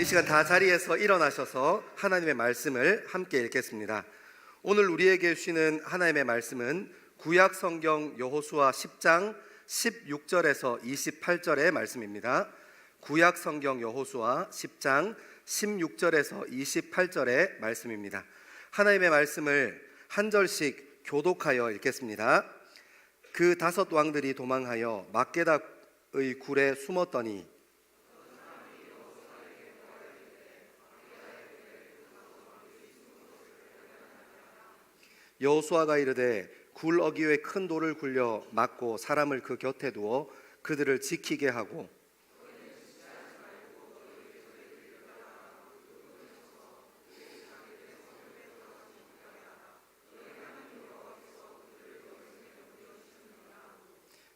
이 시간 다 자리에서 일어나셔서 하나님의 말씀을 함께 읽겠습니다. 오늘 우리에게 주시는 하나님의 말씀은 구약 성경 여호수아 10장 16절에서 28절의 말씀입니다. 구약 성경 여호수아 10장 16절에서 28절의 말씀입니다. 하나님의 말씀을 한 절씩 교독하여 읽겠습니다. 그 5 왕들이 도망하여 막게다의 굴에 숨었더니 여호수아가 이르되 굴 어귀에 큰 돌을 굴려 막고 사람을 그 곁에 두어 그들을 지키게 하고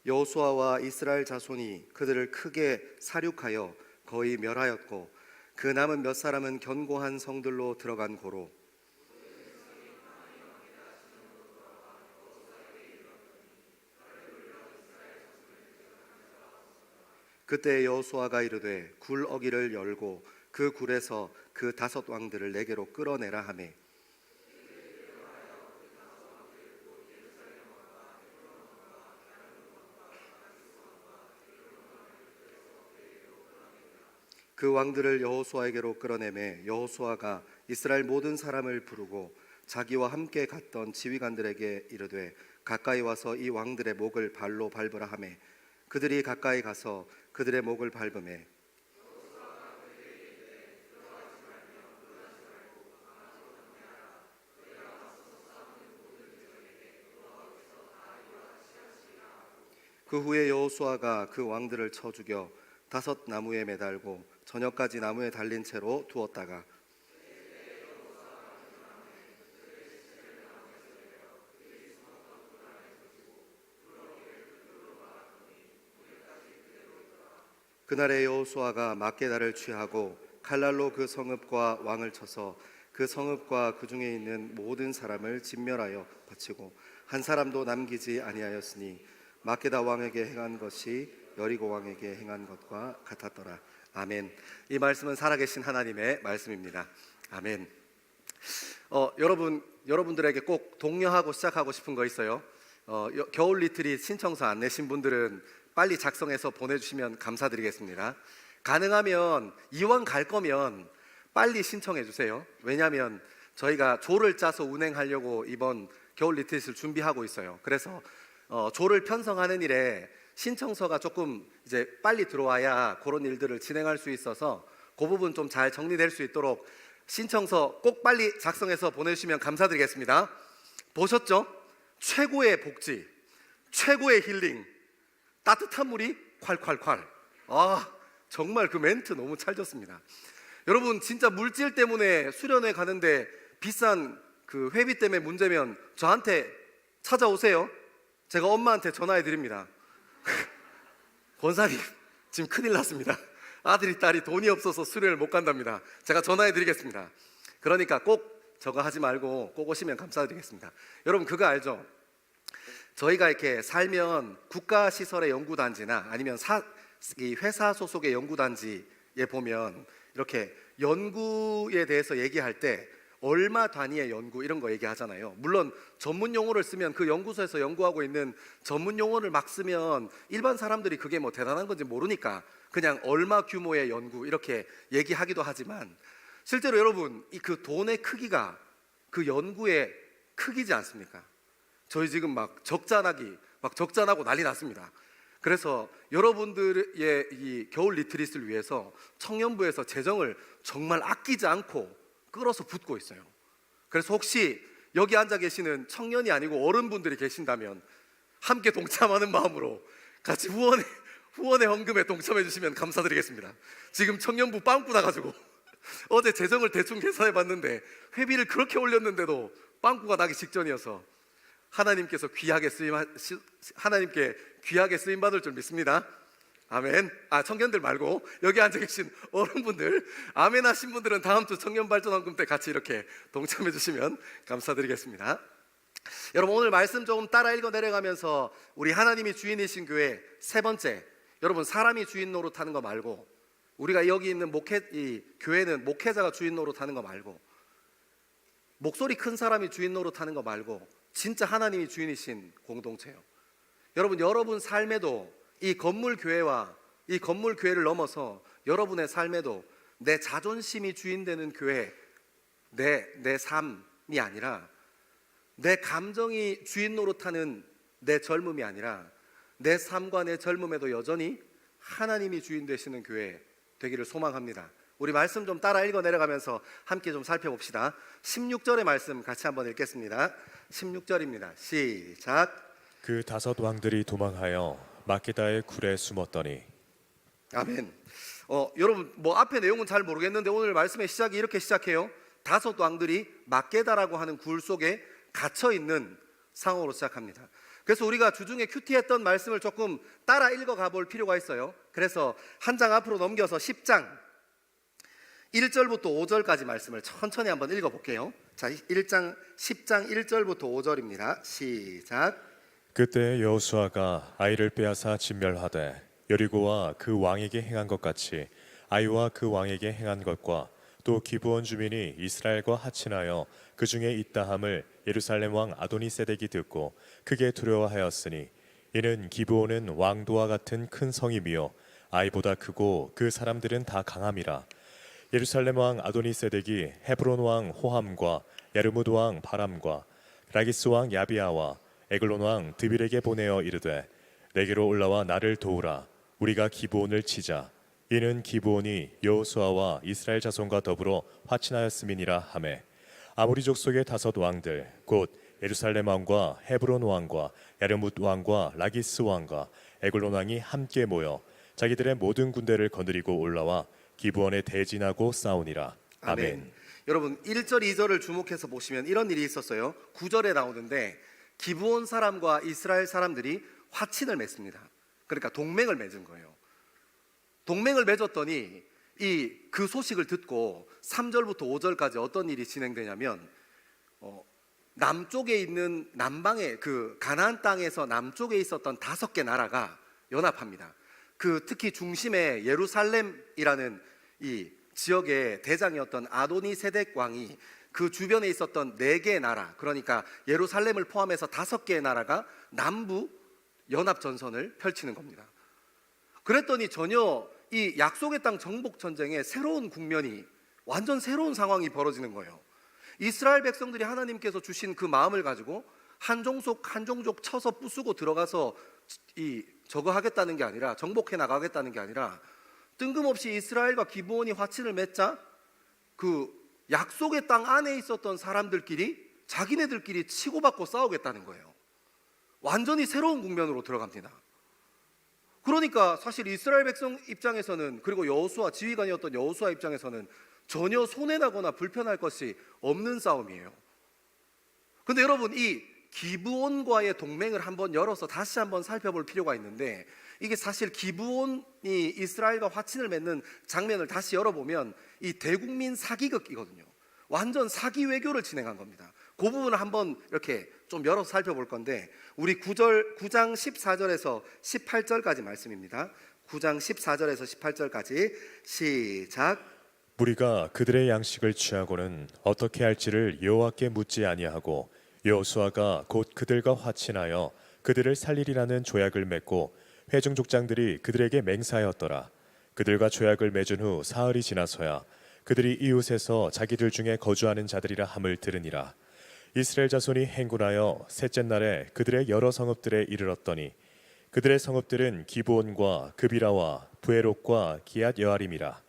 여호수아와 이스라엘 자손이 그들을 크게 살육하여 거의 멸하였고 그 남은 몇 사람은 견고한 성들로 들어간 고로 그때 여호수아가 이르되 굴 어귀를 열고 그 굴에서 그 5 왕들을 내게로 끌어내라 하매 그 왕들을 여호수아에게로 끌어내매 여호수아가 이스라엘 모든 사람을 부르고 자기와 함께 갔던 지휘관들에게 이르되 가까이 와서 이 왕들의 목을 발로 밟으라 하매 그들이 가까이 가서 그들의 목을 밟으매 그 후에 여호수아가 그 왕들을 쳐 죽여 5 나무에 매달고 저녁까지 나무에 달린 채로 두었다가 그날에 여호수아가 막게다를 취하고 칼날로 그 성읍과 왕을 쳐서 그 성읍과 그 중에 있는 모든 사람을 진멸하여 바치고 한 사람도 남기지 아니하였으니 막게다 왕에게 행한 것이 여리고 왕에게 행한 것과 같았더라. 아멘. 이 말씀은 살아계신 하나님의 말씀입니다. 아멘. 여러분들에게 꼭 독려하고 시작하고 싶은 거 있어요. 겨울 리트릿 신청서 안 내신 분들은 빨리 작성해서 보내주시면 감사드리겠습니다. 가능하면 이왕 갈 거면 빨리 신청해 주세요. 왜냐하면 저희가 조를 짜서 운행하려고 이번 겨울 리트릿을 준비하고 있어요. 그래서 조를 편성하는 일에 신청서가 조금 이제 빨리 들어와야 그런 일들을 진행할 수 있어서 그 부분 좀 잘 정리될 수 있도록 신청서 꼭 빨리 작성해서 보내주시면 감사드리겠습니다. 보셨죠? 최고의 복지, 최고의 힐링, 따뜻한 물이 콸콸콸. 정말 그 멘트 너무 찰졌습니다. 여러분 진짜 물질 때문에 수련회 가는데 비싼 그 회비 때문에 문제면 저한테 찾아오세요. 제가 엄마한테 전화해 드립니다. 권사님 지금 큰일 났습니다. 아들이 딸이 돈이 없어서 수련을 못 간답니다. 제가 전화해 드리겠습니다. 그러니까 꼭 저거 하지 말고 꼭 오시면 감사드리겠습니다. 여러분 그거 알죠? 저희가 이렇게 살면 국가시설의 연구단지나 아니면 이 회사 소속의 연구단지에 보면 이렇게 연구에 대해서 얘기할 때 얼마 단위의 연구 이런 거 얘기하잖아요. 물론 전문 용어를 쓰면 그 연구소에서 연구하고 있는 전문 용어를 막 쓰면 일반 사람들이 그게 뭐 대단한 건지 모르니까 그냥 얼마 규모의 연구 이렇게 얘기하기도 하지만 실제로 여러분 그 돈의 크기가 그 연구의 크기지 않습니까? 저희 지금 막 적자나고 난리 났습니다. 그래서 여러분들의 이 겨울 리트릿을 위해서 청년부에서 재정을 정말 아끼지 않고 끌어서 붓고 있어요. 그래서 혹시 여기 앉아 계시는 청년이 아니고 어른분들이 계신다면 함께 동참하는 마음으로 같이 후원의 헌금에 동참해 주시면 감사드리겠습니다. 지금 청년부 빵꾸 나가지고 어제 재정을 대충 계산해 봤는데 회비를 그렇게 올렸는데도 빵꾸가 나기 직전이어서 하나님께 귀하게 쓰임 받을 줄 믿습니다. 아멘. 청년들 말고 여기 앉아 계신 어른분들 아멘 하신 분들은 다음 주 청년발전헌금 때 같이 이렇게 동참해 주시면 감사드리겠습니다. 여러분 오늘 말씀 조금 따라 읽어 내려가면서 우리 하나님이 주인이신 교회 3번째, 여러분 사람이 주인 노릇하는 거 말고 우리가 여기 있는 이 교회는 목회자가 주인 노릇하는 거 말고, 목소리 큰 사람이 주인 노릇하는 거 말고 진짜 하나님이 주인이신 공동체예요. 여러분 삶에도 이 건물 교회와 이 건물 교회를 넘어서 여러분의 삶에도 내 자존심이 주인되는 교회, 내 삶이 아니라, 내 감정이 주인 노릇하는 내 젊음이 아니라, 내 삶과 내 젊음에도 여전히 하나님이 주인 되시는 교회 되기를 소망합니다. 우리 말씀 좀 따라 읽어 내려가면서 함께 좀 살펴봅시다. 16절의 말씀 같이 한번 읽겠습니다. 16절입니다. 시작. 그 5 왕들이 도망하여 마케다의 굴에 숨었더니. 아멘. 여러분 앞에 내용은 잘 모르겠는데 오늘 말씀의 시작이 이렇게 시작해요. 5 왕들이 마케다라고 하는 굴 속에 갇혀 있는 상황으로 시작합니다. 그래서 우리가 주중에 큐티했던 말씀을 조금 따라 읽어가 볼 필요가 있어요. 그래서 한 장 앞으로 넘겨서 10장 1절부터 5절까지 말씀을 천천히 한번 읽어볼게요. 자, 10장 1절부터 5절입니다. 시작. 그때 여호수아가 아이를 빼앗아 진멸하되 여리고와 그 왕에게 행한 것 같이 아이와 그 왕에게 행한 것과 또 기브온 주민이 이스라엘과 하친하여 그 중에 있다함을 예루살렘 왕 아도니세덱이 듣고 크게 두려워하였으니 이는 기브온은 왕도와 같은 큰 성임이요 아이보다 크고 그 사람들은 다 강함이라. 예루살렘 왕 아도니세덱이 헤브론 왕 호함과 야르무드 왕 바람과 라기스 왕 야비아와 에글론 왕 드빌에게 보내어 이르되 내게로 올라와 나를 도우라. 우리가 기브온을 치자. 이는 기브온이 여호수아와 이스라엘 자손과 더불어 화친하였음이니라 하매 아모리 족속의 5 왕들 곧 예루살렘 왕과 헤브론 왕과 야르뭇 왕과 라기스 왕과 에글론 왕이 함께 모여 자기들의 모든 군대를 거느리고 올라와 기브온에 대진하고 싸우니라. 아멘. 여러분 1절 2절을 주목해서 보시면 이런 일이 있었어요. 9절에 나오는데 기브온 사람과 이스라엘 사람들이 화친을 맺습니다. 그러니까 동맹을 맺은 거예요. 동맹을 맺었더니 그 소식을 듣고 3절부터 5절까지 어떤 일이 진행되냐면 남쪽에 있는 남방의 그 가나안 땅에서 남쪽에 있었던 5개 나라가 연합합니다. 특히 중심에 예루살렘이라는 이 지역의 대장이었던 아도니세덱 왕이 그 주변에 있었던 4개의 나라, 그러니까 예루살렘을 포함해서 5개의 나라가 남부 연합 전선을 펼치는 겁니다. 그랬더니 전혀 이 약속의 땅 정복 전쟁의 새로운 국면이, 완전 새로운 상황이 벌어지는 거예요. 이스라엘 백성들이 하나님께서 주신 그 마음을 가지고 한 종족 한 종족 쳐서 부수고 들어가서 저거 하겠다는 게 아니라, 정복해 나가겠다는 게 아니라, 뜬금없이 이스라엘과 기브온이 화친을 맺자 그 약속의 땅 안에 있었던 사람들끼리 자기네들끼리 치고받고 싸우겠다는 거예요. 완전히 새로운 국면으로 들어갑니다. 그러니까 사실 이스라엘 백성 입장에서는, 그리고 여호수아 지휘관이었던 여호수아 입장에서는 전혀 손해나거나 불편할 것이 없는 싸움이에요. 근데 여러분 이 기브온과의 동맹을 한번 열어서 다시 한번 살펴볼 필요가 있는데, 이게 사실 기브온이 이스라엘과 화친을 맺는 장면을 다시 열어보면 이 대국민 사기극이거든요. 완전 사기 외교를 진행한 겁니다. 그 부분을 한번 이렇게 좀 열어서 살펴볼 건데, 우리 9장 14절에서 18절까지 말씀입니다. 9장 14절에서 18절까지 시작. 무리가 그들의 양식을 취하고는 어떻게 할지를 여호와께 묻지 아니하고 여호수아가 곧 그들과 화친하여 그들을 살리리라는 조약을 맺고 회중 족장들이 그들에게 맹세하였더라. 그들과 조약을 맺은 후 사흘이 지나서야 그들이 이웃에서 자기들 중에 거주하는 자들이라 함을 들으니라. 이스라엘 자손이 행군하여 셋째 날에 그들의 여러 성읍들에 이르렀더니 그들의 성읍들은 기브온과 그비라와 부에롯과 기앗 여아림이라.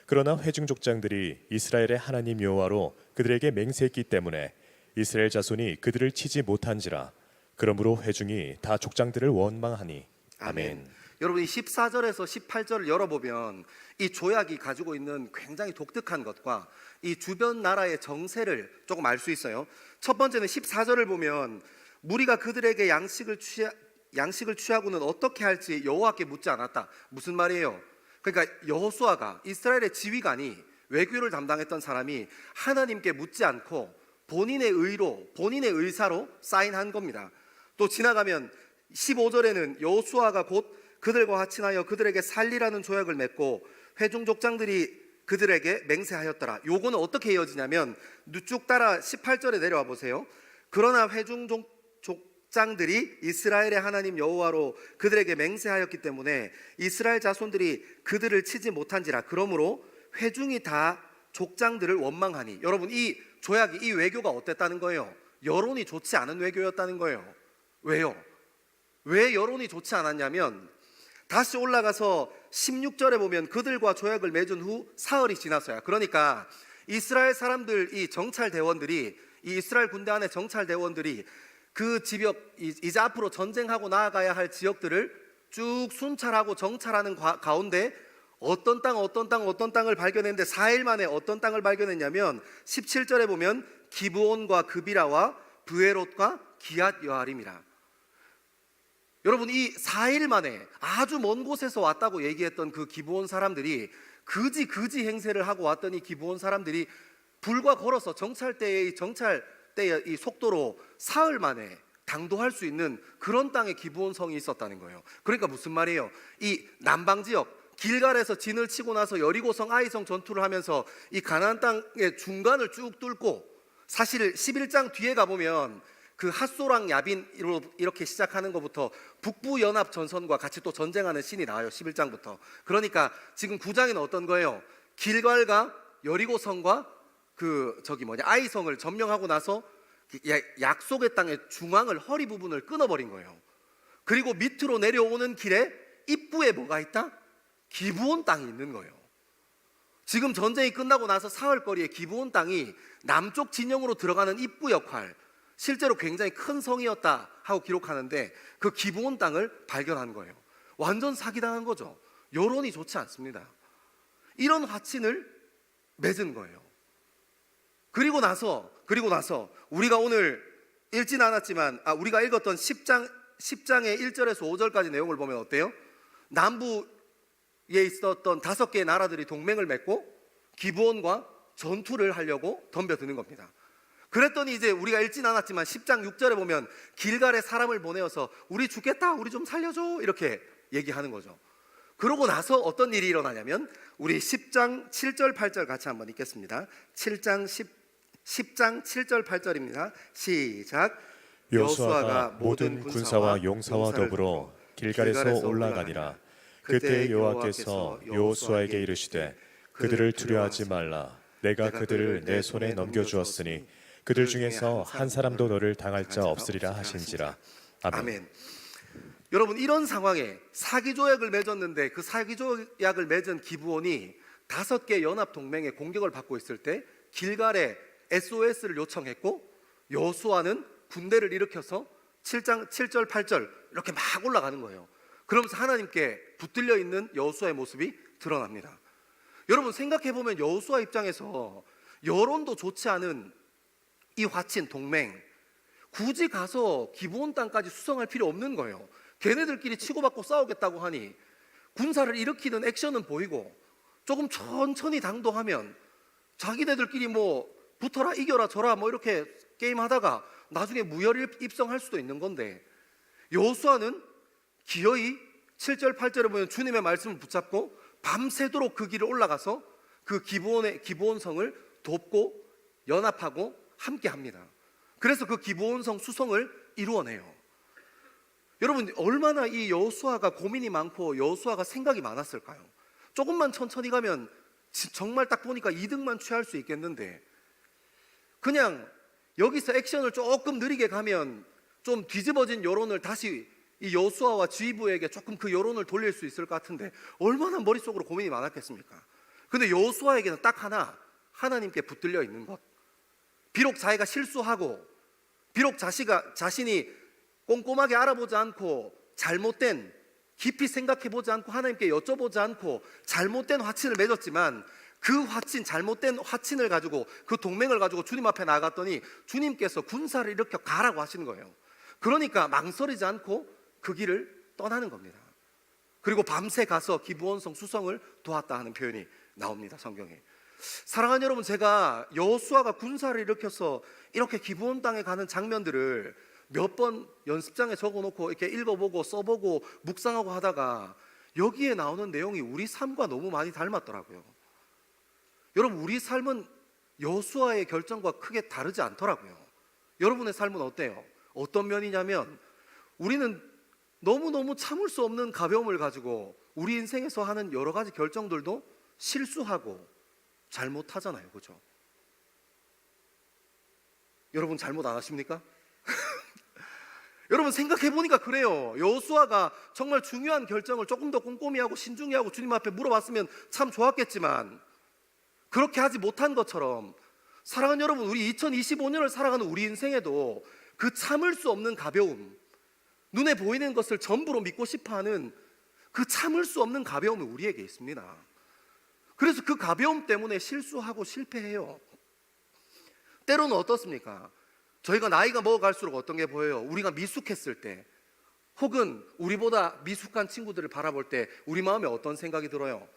그러나 회중 족장들이 이스라엘의 하나님 여호와로 그들에게 맹세했기 때문에 이스라엘 자손이 그들을 치지 못한지라. 그러므로 회중이 다 족장들을 원망하니. 아멘. 여러분 이 14절에서 18절을 열어보면 이 조약이 가지고 있는 굉장히 독특한 것과 이 주변 나라의 정세를 조금 알 수 있어요. 첫 번째는 14절을 보면 무리가 그들에게 양식을 취하고는 어떻게 할지 여호와께 묻지 않았다. 무슨 말이에요? 그러니까 여호수아가, 이스라엘의 지휘관이, 외교를 담당했던 사람이 하나님께 묻지 않고 본인의 의로, 본인의 의사로 사인한 겁니다. 또 지나가면 15절에는 여호수아가 곧 그들과 화친하여 그들에게 살리라는 조약을 맺고 회중 족장들이 그들에게 맹세하였더라. 요거는 어떻게 이어지냐면 쭉 따라 18절에 내려와 보세요. 그러나 회중 족장들이 이스라엘의 하나님 여호와로 그들에게 맹세하였기 때문에 이스라엘 자손들이 그들을 치지 못한지라. 그러므로 회중이 다 족장들을 원망하니. 여러분, 이 조약이, 이 외교가 어땠다는 거예요? 여론이 좋지 않은 외교였다는 거예요. 왜요? 왜 여론이 좋지 않았냐면, 다시 올라가서 16절에 보면 그들과 조약을 맺은 후 사흘이 지났어요. 그러니까 이스라엘 사람들, 이 정찰 대원들이, 이 이스라엘 군대 안에 정찰 대원들이 그 지역, 이제 앞으로 전쟁하고 나아가야 할 지역들을 쭉 순찰하고 정찰하는 가운데 어떤 땅을 발견했는데 4일 만에 어떤 땅을 발견했냐면 17절에 보면 기브온과 그비라와 브에롯과 기앗 여아림이라. 여러분, 이 4일 만에 아주 먼 곳에서 왔다고 얘기했던 그 기브온 사람들이 그지 행세를 하고 왔더니 기브온 사람들이 불과 걸어서 정찰대의 이 속도로 사흘 만에 당도할 수 있는 그런 땅에 기브온 성이 있었다는 거예요. 그러니까 무슨 말이에요? 이 남방 지역 길갈에서 진을 치고 나서 여리고성 아이성 전투를 하면서 이 가나안 땅의 중간을 쭉 뚫고, 사실 11장 뒤에 가보면 그 핫소랑 야빈으로 이렇게 시작하는 것부터 북부 연합 전선과 같이 또 전쟁하는 신이 나와요. 11장부터. 그러니까 지금 9장에는 어떤 거예요? 길갈과 여리고성과 아이성을 점령하고 나서 약속의 땅의 중앙을, 허리 부분을 끊어버린 거예요. 그리고 밑으로 내려오는 길에 입구에 뭐가 있다? 기브온 땅이 있는 거예요. 지금 전쟁이 끝나고 나서 사흘거리에 기브온 땅이 남쪽 진영으로 들어가는 입구 역할, 실제로 굉장히 큰 성이었다 하고 기록하는데 그 기브온 땅을 발견한 거예요. 완전 사기당한 거죠. 여론이 좋지 않습니다. 이런 화친을 맺은 거예요. 그리고 나서 우리가 오늘 읽진 않았지만 우리가 읽었던 10장의 1절에서 5절까지 내용을 보면 어때요? 남부에 있었던 5개의 나라들이 동맹을 맺고 기브온과 전투를 하려고 덤벼드는 겁니다. 그랬더니 이제 우리가 읽진 않았지만 10장 6절에 보면 길갈에 사람을 보내어서 우리 죽겠다, 우리 좀 살려줘, 이렇게 얘기하는 거죠. 그러고 나서 어떤 일이 일어나냐면 우리 10장 7절 8절 같이 한번 읽겠습니다. 10장 7절 8절입니다. 시작. 여호수아가 모든 군사와 용사와 더불어 길갈에서 올라가니라. 그때 여호와께서 여호수아에게 이르시되 그들을 두려워하지 말라. 내가 그들을 내 손에 넘겨주었으니 그들 중에서 한 사람도 너를 당할 자 없으리라 하신지라. 아멘. 여러분, 이런 상황에 사기조약을 맺었는데 그 사기조약을 맺은 기브온이 5개 연합 동맹의 공격을 받고 있을 때 길갈에 SOS를 요청했고, 여호수아는 군대를 일으켜서 7장 7절 8절 이렇게 막 올라가는 거예요. 그러면서 하나님께 붙들려 있는 여호수아의 모습이 드러납니다. 여러분, 생각해보면 여호수아 입장에서 여론도 좋지 않은 이 화친 동맹, 굳이 가서 기브온 땅까지 수성할 필요 없는 거예요. 걔네들끼리 치고받고 싸우겠다고 하니 군사를 일으키는 액션은 보이고 조금 천천히 당도하면 자기네들끼리 뭐 붙어라, 이겨라, 져라 뭐 이렇게 게임하다가 나중에 무혈 입성할 수도 있는 건데, 여호수아는 기어이 7절 8절에 보면 주님의 말씀을 붙잡고 밤새도록 그 길을 올라가서 그 기브온 성을 돕고 연합하고 함께 합니다. 그래서 그 기브온 성 수성을 이루어내요. 여러분, 얼마나 이 여호수아가 고민이 많고 여호수아가 생각이 많았을까요? 조금만 천천히 가면 정말 딱 보니까 이득만 취할 수 있겠는데, 그냥 여기서 액션을 조금 느리게 가면 좀 뒤집어진 여론을 다시 이 여호수아와 지휘부에게 조금 그 여론을 돌릴 수 있을 것 같은데 얼마나 머릿속으로 고민이 많았겠습니까? 근데 여호수아에게는 딱 하나, 하나님께 붙들려 있는 것. 비록 자기가 실수하고, 비록 자신이 꼼꼼하게 알아보지 않고 잘못된, 깊이 생각해보지 않고 하나님께 여쭤보지 않고 잘못된 화친을 맺었지만, 그 화친, 잘못된 화친을 가지고, 그 동맹을 가지고 주님 앞에 나갔더니 주님께서 군사를 일으켜 가라고 하시는 거예요. 그러니까 망설이지 않고 그 길을 떠나는 겁니다. 그리고 밤새 가서 기브온성 수성을 도왔다 하는 표현이 나옵니다, 성경에. 사랑하는 여러분, 제가 여호수아가 군사를 일으켜서 이렇게 기브온 땅에 가는 장면들을 몇 번 연습장에 적어놓고 이렇게 읽어보고 써보고 묵상하고 하다가 여기에 나오는 내용이 우리 삶과 너무 많이 닮았더라고요. 여러분, 우리 삶은 여호수아의 결정과 크게 다르지 않더라고요. 여러분의 삶은 어때요? 어떤 면이냐면 우리는 너무너무 참을 수 없는 가벼움을 가지고 우리 인생에서 하는 여러 가지 결정들도 실수하고 잘못하잖아요. 그죠? 여러분 잘못 안 하십니까? 여러분 생각해 보니까 그래요. 여호수아가 정말 중요한 결정을 조금 더 꼼꼼히 하고 신중히 하고 주님 앞에 물어봤으면 참 좋았겠지만 그렇게 하지 못한 것처럼 사랑하는 여러분, 우리 2025년을 살아가는 우리 인생에도 그 참을 수 없는 가벼움, 눈에 보이는 것을 전부로 믿고 싶어하는 그 참을 수 없는 가벼움이 우리에게 있습니다. 그래서 그 가벼움 때문에 실수하고 실패해요. 때로는 어떻습니까? 저희가 나이가 먹어갈수록 어떤 게 보여요? 우리가 미숙했을 때 혹은 우리보다 미숙한 친구들을 바라볼 때 우리 마음에 어떤 생각이 들어요?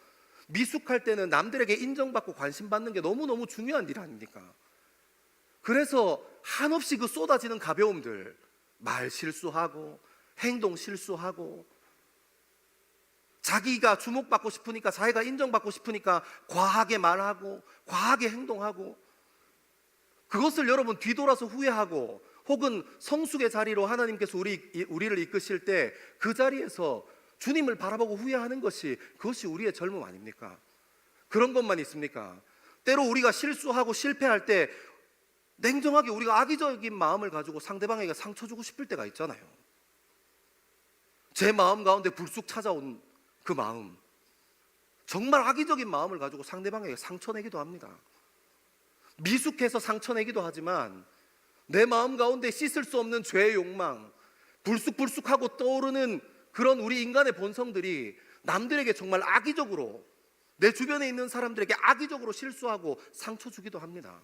미숙할 때는 남들에게 인정받고 관심받는 게 너무너무 중요한 일 아닙니까? 그래서 한없이 그 쏟아지는 가벼움들, 말 실수하고 행동 실수하고 자기가 주목받고 싶으니까, 자기가 인정받고 싶으니까 과하게 말하고 과하게 행동하고, 그것을 여러분 뒤돌아서 후회하고, 혹은 성숙의 자리로 하나님께서 우리를 이끄실 때 그 자리에서 주님을 바라보고 후회하는 그것이 우리의 젊음 아닙니까? 그런 것만 있습니까? 때로 우리가 실수하고 실패할 때 냉정하게 우리가 악의적인 마음을 가지고 상대방에게 상처 주고 싶을 때가 있잖아요. 제 마음 가운데 불쑥 찾아온 그 마음, 정말 악의적인 마음을 가지고 상대방에게 상처 내기도 합니다. 미숙해서 상처 내기도 하지만 내 마음 가운데 씻을 수 없는 죄의 욕망, 불쑥불쑥하고 떠오르는 그런 우리 인간의 본성들이 남들에게 정말 악의적으로, 내 주변에 있는 사람들에게 악의적으로 실수하고 상처 주기도 합니다.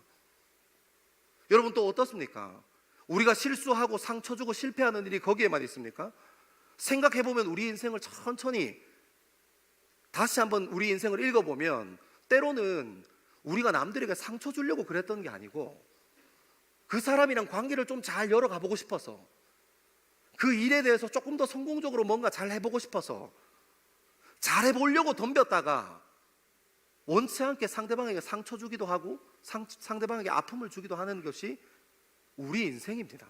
여러분 또 어떻습니까? 우리가 실수하고 상처 주고 실패하는 일이 거기에만 있습니까? 생각해보면 우리 인생을 천천히 다시 한번 우리 인생을 읽어보면 때로는 우리가 남들에게 상처 주려고 그랬던 게 아니고 그 사람이랑 관계를 좀 잘 열어가보고 싶어서, 그 일에 대해서 조금 더 성공적으로 뭔가 잘 해보고 싶어서 잘해보려고 덤볐다가 원치 않게 상대방에게 상처 주기도 하고 상대방에게 아픔을 주기도 하는 것이 우리 인생입니다.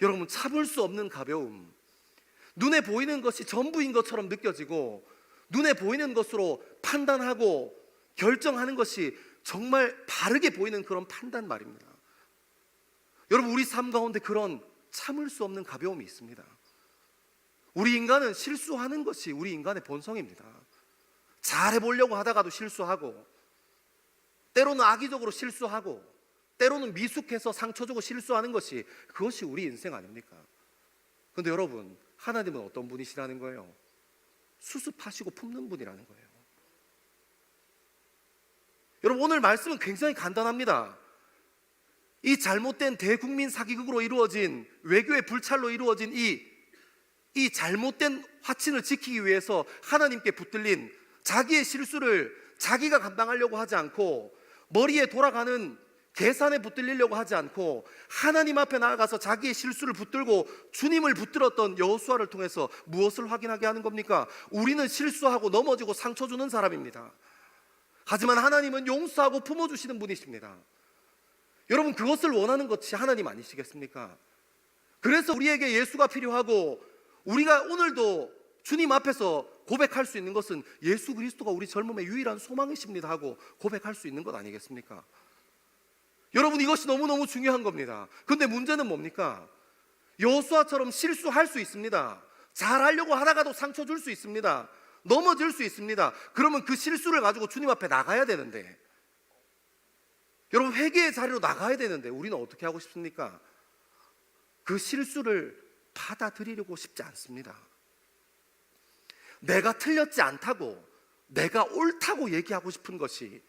여러분, 참을 수 없는 가벼움, 눈에 보이는 것이 전부인 것처럼 느껴지고 눈에 보이는 것으로 판단하고 결정하는 것이 정말 바르게 보이는 그런 판단 말입니다. 여러분, 우리 삶 가운데 그런 참을 수 없는 가벼움이 있습니다. 우리 인간은 실수하는 것이 우리 인간의 본성입니다. 잘해보려고 하다가도 실수하고, 때로는 악의적으로 실수하고, 때로는 미숙해서 상처 주고 실수하는 것이, 그것이 우리 인생 아닙니까? 그런데 여러분, 하나님은 어떤 분이시라는 거예요? 수습하시고 품는 분이라는 거예요. 여러분, 오늘 말씀은 굉장히 간단합니다. 이 잘못된 대국민 사기극으로 이루어진, 외교의 불찰로 이루어진 이 잘못된 화친을 지키기 위해서 하나님께 붙들린 자기의 실수를 자기가 감당하려고 하지 않고, 머리에 돌아가는 계산에 붙들리려고 하지 않고 하나님 앞에 나아가서 자기의 실수를 붙들고 주님을 붙들었던 여호수아를 통해서 무엇을 확인하게 하는 겁니까? 우리는 실수하고 넘어지고 상처 주는 사람입니다. 하지만 하나님은 용서하고 품어주시는 분이십니다. 여러분, 그것을 원하는 것이 하나님 아니시겠습니까? 그래서 우리에게 예수가 필요하고, 우리가 오늘도 주님 앞에서 고백할 수 있는 것은 예수 그리스도가 우리 젊음의 유일한 소망이십니다 하고 고백할 수 있는 것 아니겠습니까? 여러분, 이것이 너무너무 중요한 겁니다. 근데 문제는 뭡니까? 여호수아처럼 실수할 수 있습니다. 잘하려고 하다가도 상처 줄 수 있습니다. 넘어질 수 있습니다. 그러면 그 실수를 가지고 주님 앞에 나가야 되는데, 여러분, 회개의 자리로 나가야 되는데 우리는 어떻게 하고 싶습니까? 그 실수를 받아들이려고 싶지 않습니다. 내가 틀렸지 않다고, 내가 옳다고 얘기하고 싶은 것이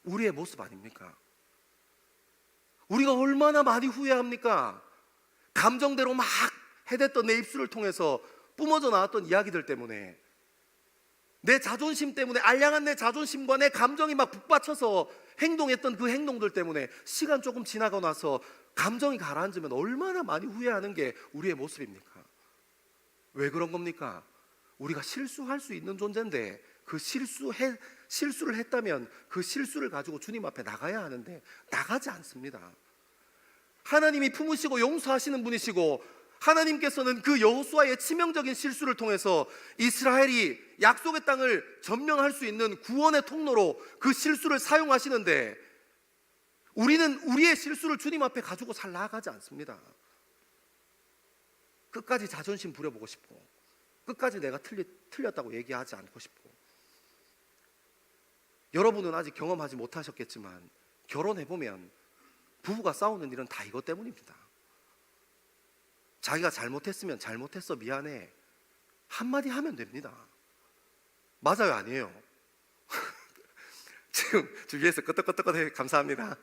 우리의 모습 아닙니까? 우리가 얼마나 많이 후회합니까? 감정대로 막 해댔던 내 입술을 통해서 뿜어져 나왔던 이야기들 때문에, 내 자존심 때문에, 알량한 내 자존심과 내 감정이 막 북받쳐서 행동했던 그 행동들 때문에 시간 조금 지나고 나서 감정이 가라앉으면 얼마나 많이 후회하는 게 우리의 모습입니까? 왜 그런 겁니까? 우리가 실수할 수 있는 존재인데 그 실수를 했다면 그 실수를 가지고 주님 앞에 나가야 하는데 나가지 않습니다. 하나님이 품으시고 용서하시는 분이시고 하나님께서는 그 여호수아의 치명적인 실수를 통해서 이스라엘이 약속의 땅을 점령할 수 있는 구원의 통로로 그 실수를 사용하시는데 우리는 우리의 실수를 주님 앞에 가지고 잘 나아가지 않습니다. 끝까지 자존심 부려보고 싶고 끝까지 내가 틀렸다고 얘기하지 않고 싶고. 여러분은 아직 경험하지 못하셨겠지만 결혼해보면 부부가 싸우는 일은 다 이것 때문입니다. 자기가 잘못했으면 잘못했어 미안해 한마디 하면 됩니다. 맞아요 아니에요? 지금 주위에서 끄떡끄떡해 감사합니다.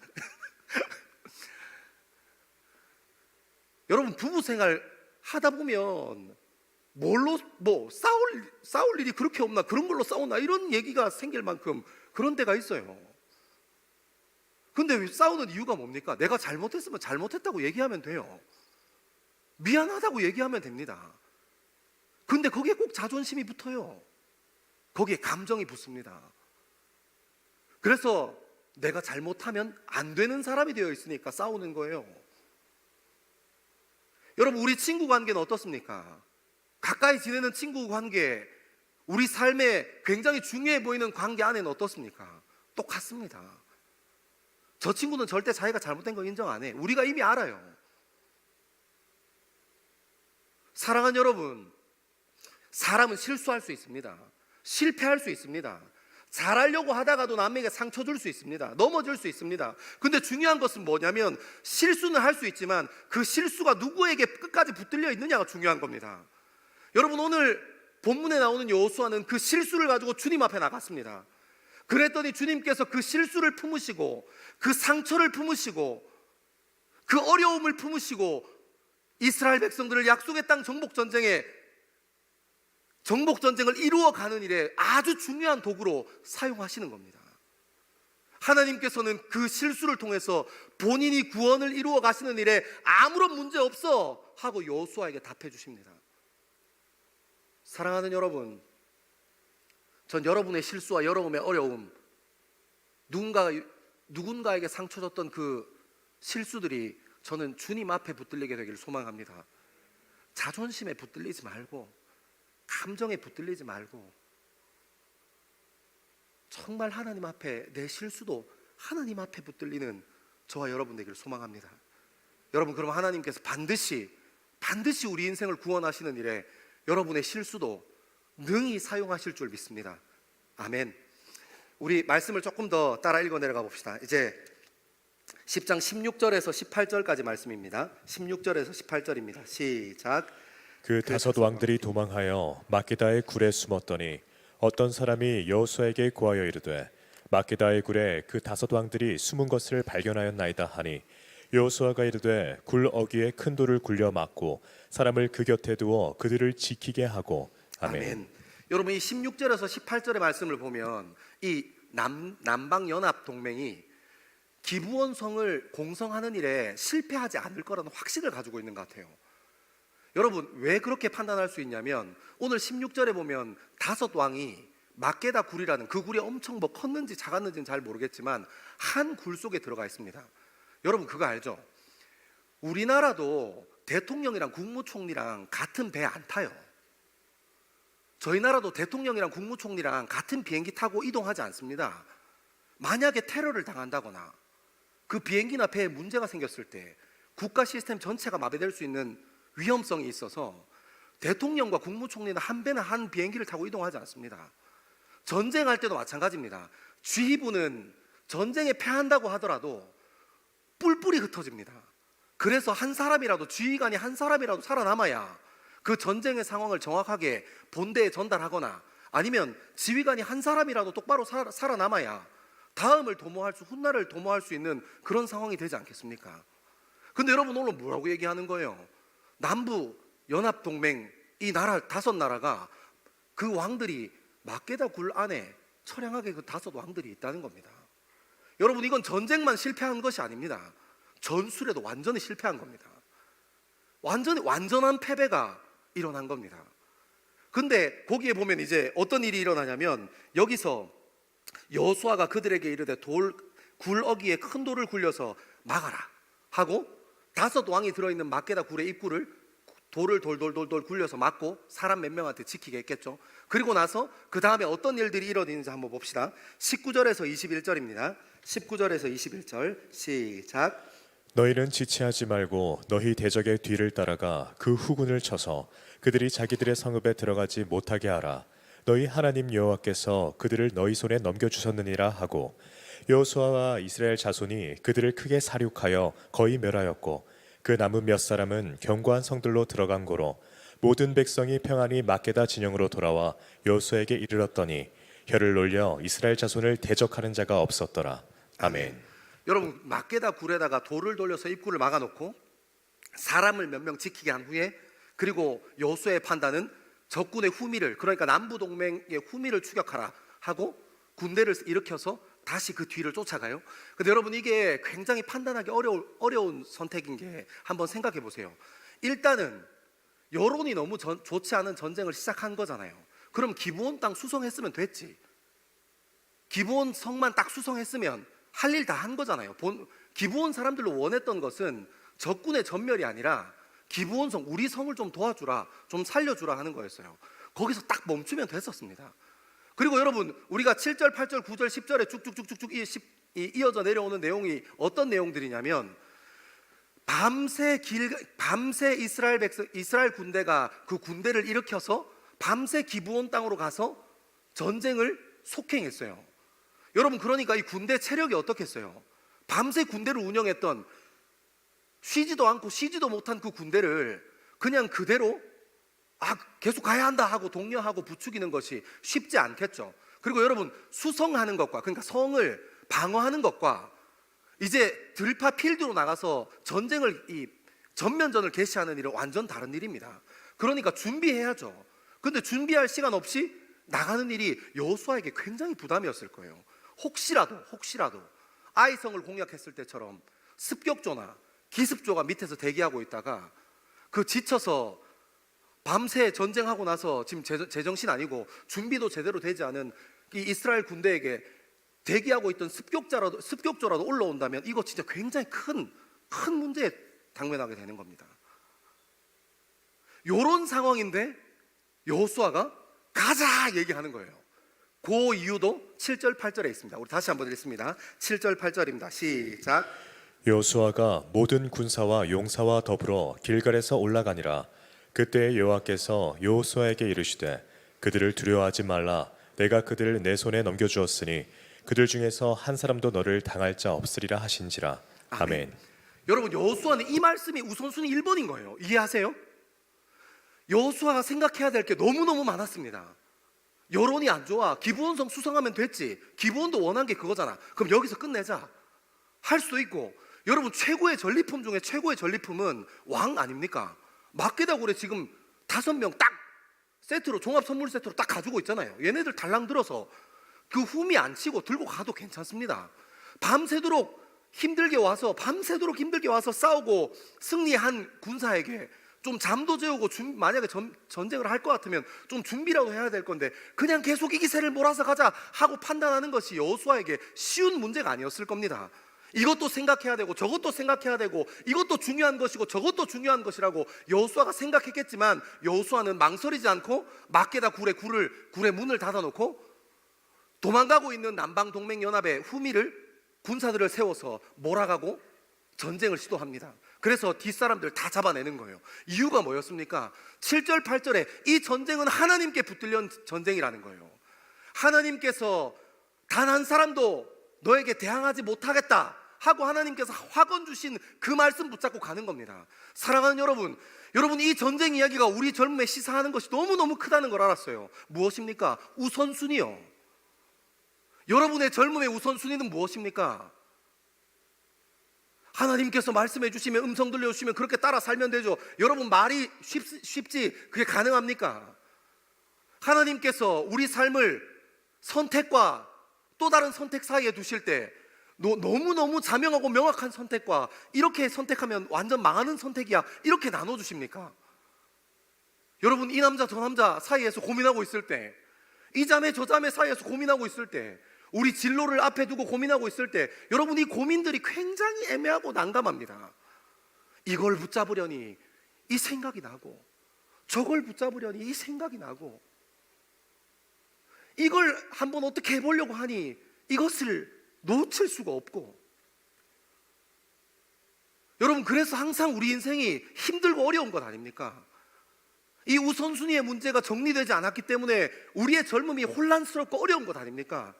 여러분 부부 생활 하다 보면 뭘로 싸울 일이 그렇게 없나 그런 걸로 싸우나 이런 얘기가 생길 만큼 그런 때가 있어요. 근데 왜 싸우는 이유가 뭡니까? 내가 잘못했으면 잘못했다고 얘기하면 돼요. 미안하다고 얘기하면 됩니다. 근데 거기에 꼭 자존심이 붙어요. 거기에 감정이 붙습니다. 그래서 내가 잘못하면 안 되는 사람이 되어 있으니까 싸우는 거예요. 여러분 우리 친구 관계는 어떻습니까? 가까이 지내는 친구 관계, 우리 삶에 굉장히 중요해 보이는 관계 안에는 어떻습니까? 똑같습니다. 저 친구는 절대 자기가 잘못된 거 인정 안 해. 우리가 이미 알아요. 사랑하는 여러분, 사람은 실수할 수 있습니다. 실패할 수 있습니다. 잘하려고 하다가도 남에게 상처 줄 수 있습니다. 넘어질 수 있습니다. 근데 중요한 것은 뭐냐면 실수는 할 수 있지만 그 실수가 누구에게 끝까지 붙들려 있느냐가 중요한 겁니다. 여러분 오늘 본문에 나오는 여호수아는 그 실수를 가지고 주님 앞에 나갔습니다. 그랬더니 주님께서 그 실수를 품으시고 그 상처를 품으시고 그 어려움을 품으시고 이스라엘 백성들을 약속의 땅 정복 전쟁을 이루어가는 일에 아주 중요한 도구로 사용하시는 겁니다. 하나님께서는 그 실수를 통해서 본인이 구원을 이루어 가시는 일에 아무런 문제 없어 하고 여호수아에게 답해 주십니다. 사랑하는 여러분, 전 여러분의 실수와 여러분의 어려움, 누군가에게 상처 줬던 그 실수들이 저는 주님 앞에 붙들리게 되기를 소망합니다. 자존심에 붙들리지 말고 감정에 붙들리지 말고 정말 하나님 앞에 내 실수도 하나님 앞에 붙들리는 저와 여러분 되기를 소망합니다. 여러분 그럼 하나님께서 반드시 우리 인생을 구원하시는 일에 여러분의 실수도 능히 사용하실 줄 믿습니다. 아멘. 우리 말씀을 조금 더 따라 읽어 내려가 봅시다. 이제 10장 16절에서 18절까지 말씀입니다. 16절에서 18절입니다. 시작. 그 다섯 왕들이 도망하여 막게다의 굴에 숨었더니 어떤 사람이 여호수아에게 구하여 이르되 막게다의 굴에 그 다섯 왕들이 숨은 것을 발견하였나이다 하니 여호수아가 이르되 굴 어귀에 큰 돌을 굴려 막고 사람을 그 곁에 두어 그들을 지키게 하고. 아멘. 여러분 이 16절에서 18절의 말씀을 보면 이 남방 연합 동맹이 기브온 성을 공성하는 일에 실패하지 않을 거라는 확신을 가지고 있는 것 같아요. 여러분 왜 그렇게 판단할 수 있냐면 오늘 16절에 보면 다섯 왕이 막게다 굴이라는 그 굴이 엄청 뭐 컸는지 작았는지는 잘 모르겠지만 한 굴 속에 들어가 있습니다. 여러분 그거 알죠? 우리나라도 대통령이랑 국무총리랑 같은 배 안 타요. 저희 나라도 대통령이랑 국무총리랑 같은 비행기 타고 이동하지 않습니다. 만약에 테러를 당한다거나 그 비행기나 배에 문제가 생겼을 때 국가 시스템 전체가 마비될 수 있는 위험성이 있어서 대통령과 국무총리는 한 배나 한 비행기를 타고 이동하지 않습니다. 전쟁할 때도 마찬가지입니다. 지휘부는 전쟁에 패한다고 하더라도 뿔뿔이 흩어집니다. 그래서 한 사람이라도 지휘관이 한 사람이라도 살아남아야 그 전쟁의 상황을 정확하게 본대에 전달하거나 아니면 지휘관이 한 사람이라도 똑바로 살아남아야 훗날을 도모할 수 있는 그런 상황이 되지 않겠습니까? 근데 여러분 오늘 뭐라고 얘기하는 거예요? 남부 연합동맹 이 나라 다섯 나라가 그 왕들이 막게다 굴 안에 처량하게 그 다섯 왕들이 있다는 겁니다. 여러분 이건 전쟁만 실패한 것이 아닙니다. 전술에도 완전히 실패한 겁니다. 완전한 패배가 일어난 겁니다. 근데 거기에 보면 이제 어떤 일이 일어나냐면 여기서 여호수아가 그들에게 이르되 굴어기에 큰 돌을 굴려서 막아라 하고 5왕이 들어있는 막게다 굴의 입구를 돌을 돌돌돌돌 굴려서 막고 사람 몇 명한테 지키게 했겠죠. 그리고 나서 그 다음에 어떤 일들이 일어나는지 한번 봅시다. 19절에서 21절입니다 19절에서 21절 시작. 너희는 지체하지 말고 너희 대적의 뒤를 따라가 그 후군을 쳐서 그들이 자기들의 성읍에 들어가지 못하게 하라. 너희 하나님 여호와께서 그들을 너희 손에 넘겨주셨느니라 하고 여호수아와 이스라엘 자손이 그들을 크게 사륙하여 거의 멸하였고 그 남은 몇 사람은 견고한 성들로 들어간 고로 모든 백성이 평안히 막게다 진영으로 돌아와 여호수아에게 이르렀더니 혀를 놀려 이스라엘 자손을 대적하는 자가 없었더라. 아멘. 여러분 막게다 굴에다가 돌을 돌려서 입구를 막아놓고 사람을 몇 명 지키게 한 후에 그리고 여호수아의 판단은 적군의 후미를 그러니까 남부 동맹의 후미를 추격하라 하고 군대를 일으켜서 다시 그 뒤를 쫓아가요. 근데 여러분 이게 굉장히 판단하기 어려운 선택인 게 한번 생각해 보세요. 일단은 여론이 너무 좋지 않은 전쟁을 시작한 거잖아요. 그럼 기브온 땅 수성했으면 됐지. 기브온 성만 딱 수성했으면 할 일 다 한 거잖아요. 기브온 사람들로 원했던 것은 적군의 전멸이 아니라 기브온 성, 우리 성을 좀 도와주라, 좀 살려주라 하는 거였어요. 거기서 딱 멈추면 됐었습니다. 그리고 여러분 우리가 7절, 8절, 9절, 10절에 쭉쭉쭉쭉 이어져 내려오는 내용이 어떤 내용들이냐면 밤새 이스라엘 군대가 그 군대를 일으켜서 밤새 기브온 땅으로 가서 전쟁을 속행했어요. 여러분 그러니까 이 군대 체력이 어떻겠어요? 밤새 군대를 운영했던 쉬지도 않고 쉬지도 못한 그 군대를 그냥 그대로 계속 가야 한다 하고 독려하고 부추기는 것이 쉽지 않겠죠. 그리고 여러분 수성하는 것과 그러니까 성을 방어하는 것과 이제 들파 필드로 나가서 전면전을 개시하는 일은 완전 다른 일입니다. 그러니까 준비해야죠. 근데 준비할 시간 없이 나가는 일이 여호수아에게 굉장히 부담이었을 거예요. 혹시라도 아이성을 공략했을 때처럼 습격조나 기습조가 밑에서 대기하고 있다가 그 지쳐서 밤새 전쟁하고 나서 지금 제정신 아니고 준비도 제대로 되지 않은 이 이스라엘 군대에게 대기하고 있던 습격조라도 올라온다면 이거 진짜 굉장히 큰 문제에 당면하게 되는 겁니다. 이런 상황인데 여호수아가 가자 얘기하는 거예요. 그 이유도 7절 8절에 있습니다. 우리 다시 한번 읽습니다. 7절 8절입니다. 시작. 여호수아가 모든 군사와 용사와 더불어 길갈에서 올라가니라. 그때 여호와께서 여호수아에게 이르시되 그들을 두려워하지 말라. 내가 그들을 내 손에 넘겨주었으니 그들 중에서 한 사람도 너를 당할 자 없으리라 하신지라. 아멘. 여러분 여호수아는 이 말씀이 우선순위 1번인 거예요. 이해하세요? 여호수아가 생각해야 될 게 너무너무 많았습니다. 여론이 안 좋아. 기브온성 수성하면 됐지. 기브온도 원한 게 그거잖아. 그럼 여기서 끝내자. 할 수도 있고. 여러분 최고의 전리품 중에 최고의 전리품은 왕 아닙니까? 막게다굴에 지금 5명 딱 세트로 종합 선물 세트로 딱 가지고 있잖아요. 얘네들 달랑 들어서 그 흠이 안 치고 들고 가도 괜찮습니다. 밤새도록 힘들게 와서 싸우고 승리한 군사에게 좀 잠도 재우고 만약에 전쟁을 할 것 같으면 좀 준비라도 해야 될 건데 그냥 계속 이 기세를 몰아서 가자 하고 판단하는 것이 여호수아에게 쉬운 문제가 아니었을 겁니다. 이것도 생각해야 되고 저것도 생각해야 되고 이것도 중요한 것이고 저것도 중요한 것이라고 여호수아가 생각했겠지만 여호수아는 망설이지 않고 막게다 굴의 문을 닫아놓고 도망가고 있는 남방동맹연합의 군사들을 세워서 몰아가고 전쟁을 시도합니다. 그래서 뒷사람들 다 잡아내는 거예요. 이유가 뭐였습니까? 7절 8절에 이 전쟁은 하나님께 붙들린 전쟁이라는 거예요. 하나님께서 단 한 사람도 너에게 대항하지 못하겠다 하고 하나님께서 확언 주신 그 말씀 붙잡고 가는 겁니다. 사랑하는 여러분 이 전쟁 이야기가 우리 젊음에 시사하는 것이 너무너무 크다는 걸 알았어요. 무엇입니까? 우선순위요. 여러분의 젊음의 우선순위는 무엇입니까? 하나님께서 말씀해 주시면 음성 들려주시면 그렇게 따라 살면 되죠. 여러분 말이 쉽지 그게 가능합니까? 하나님께서 우리 삶을 선택과 또 다른 선택 사이에 두실 때 너무너무 자명하고 명확한 선택과 이렇게 선택하면 완전 망하는 선택이야 이렇게 나눠주십니까? 여러분, 이 남자 저 남자 사이에서 고민하고 있을 때, 이 자매 저 자매 사이에서 고민하고 있을 때, 우리 진로를 앞에 두고 고민하고 있을 때, 여러분, 이 고민들이 굉장히 애매하고 난감합니다. 이걸 붙잡으려니 이 생각이 나고, 저걸 붙잡으려니 이 생각이 나고, 이걸 한번 어떻게 해보려고 하니 이것을 놓칠 수가 없고, 여러분, 그래서 항상 우리 인생이 힘들고 어려운 것 아닙니까? 이 우선순위의 문제가 정리되지 않았기 때문에 우리의 젊음이 혼란스럽고 어려운 것 아닙니까?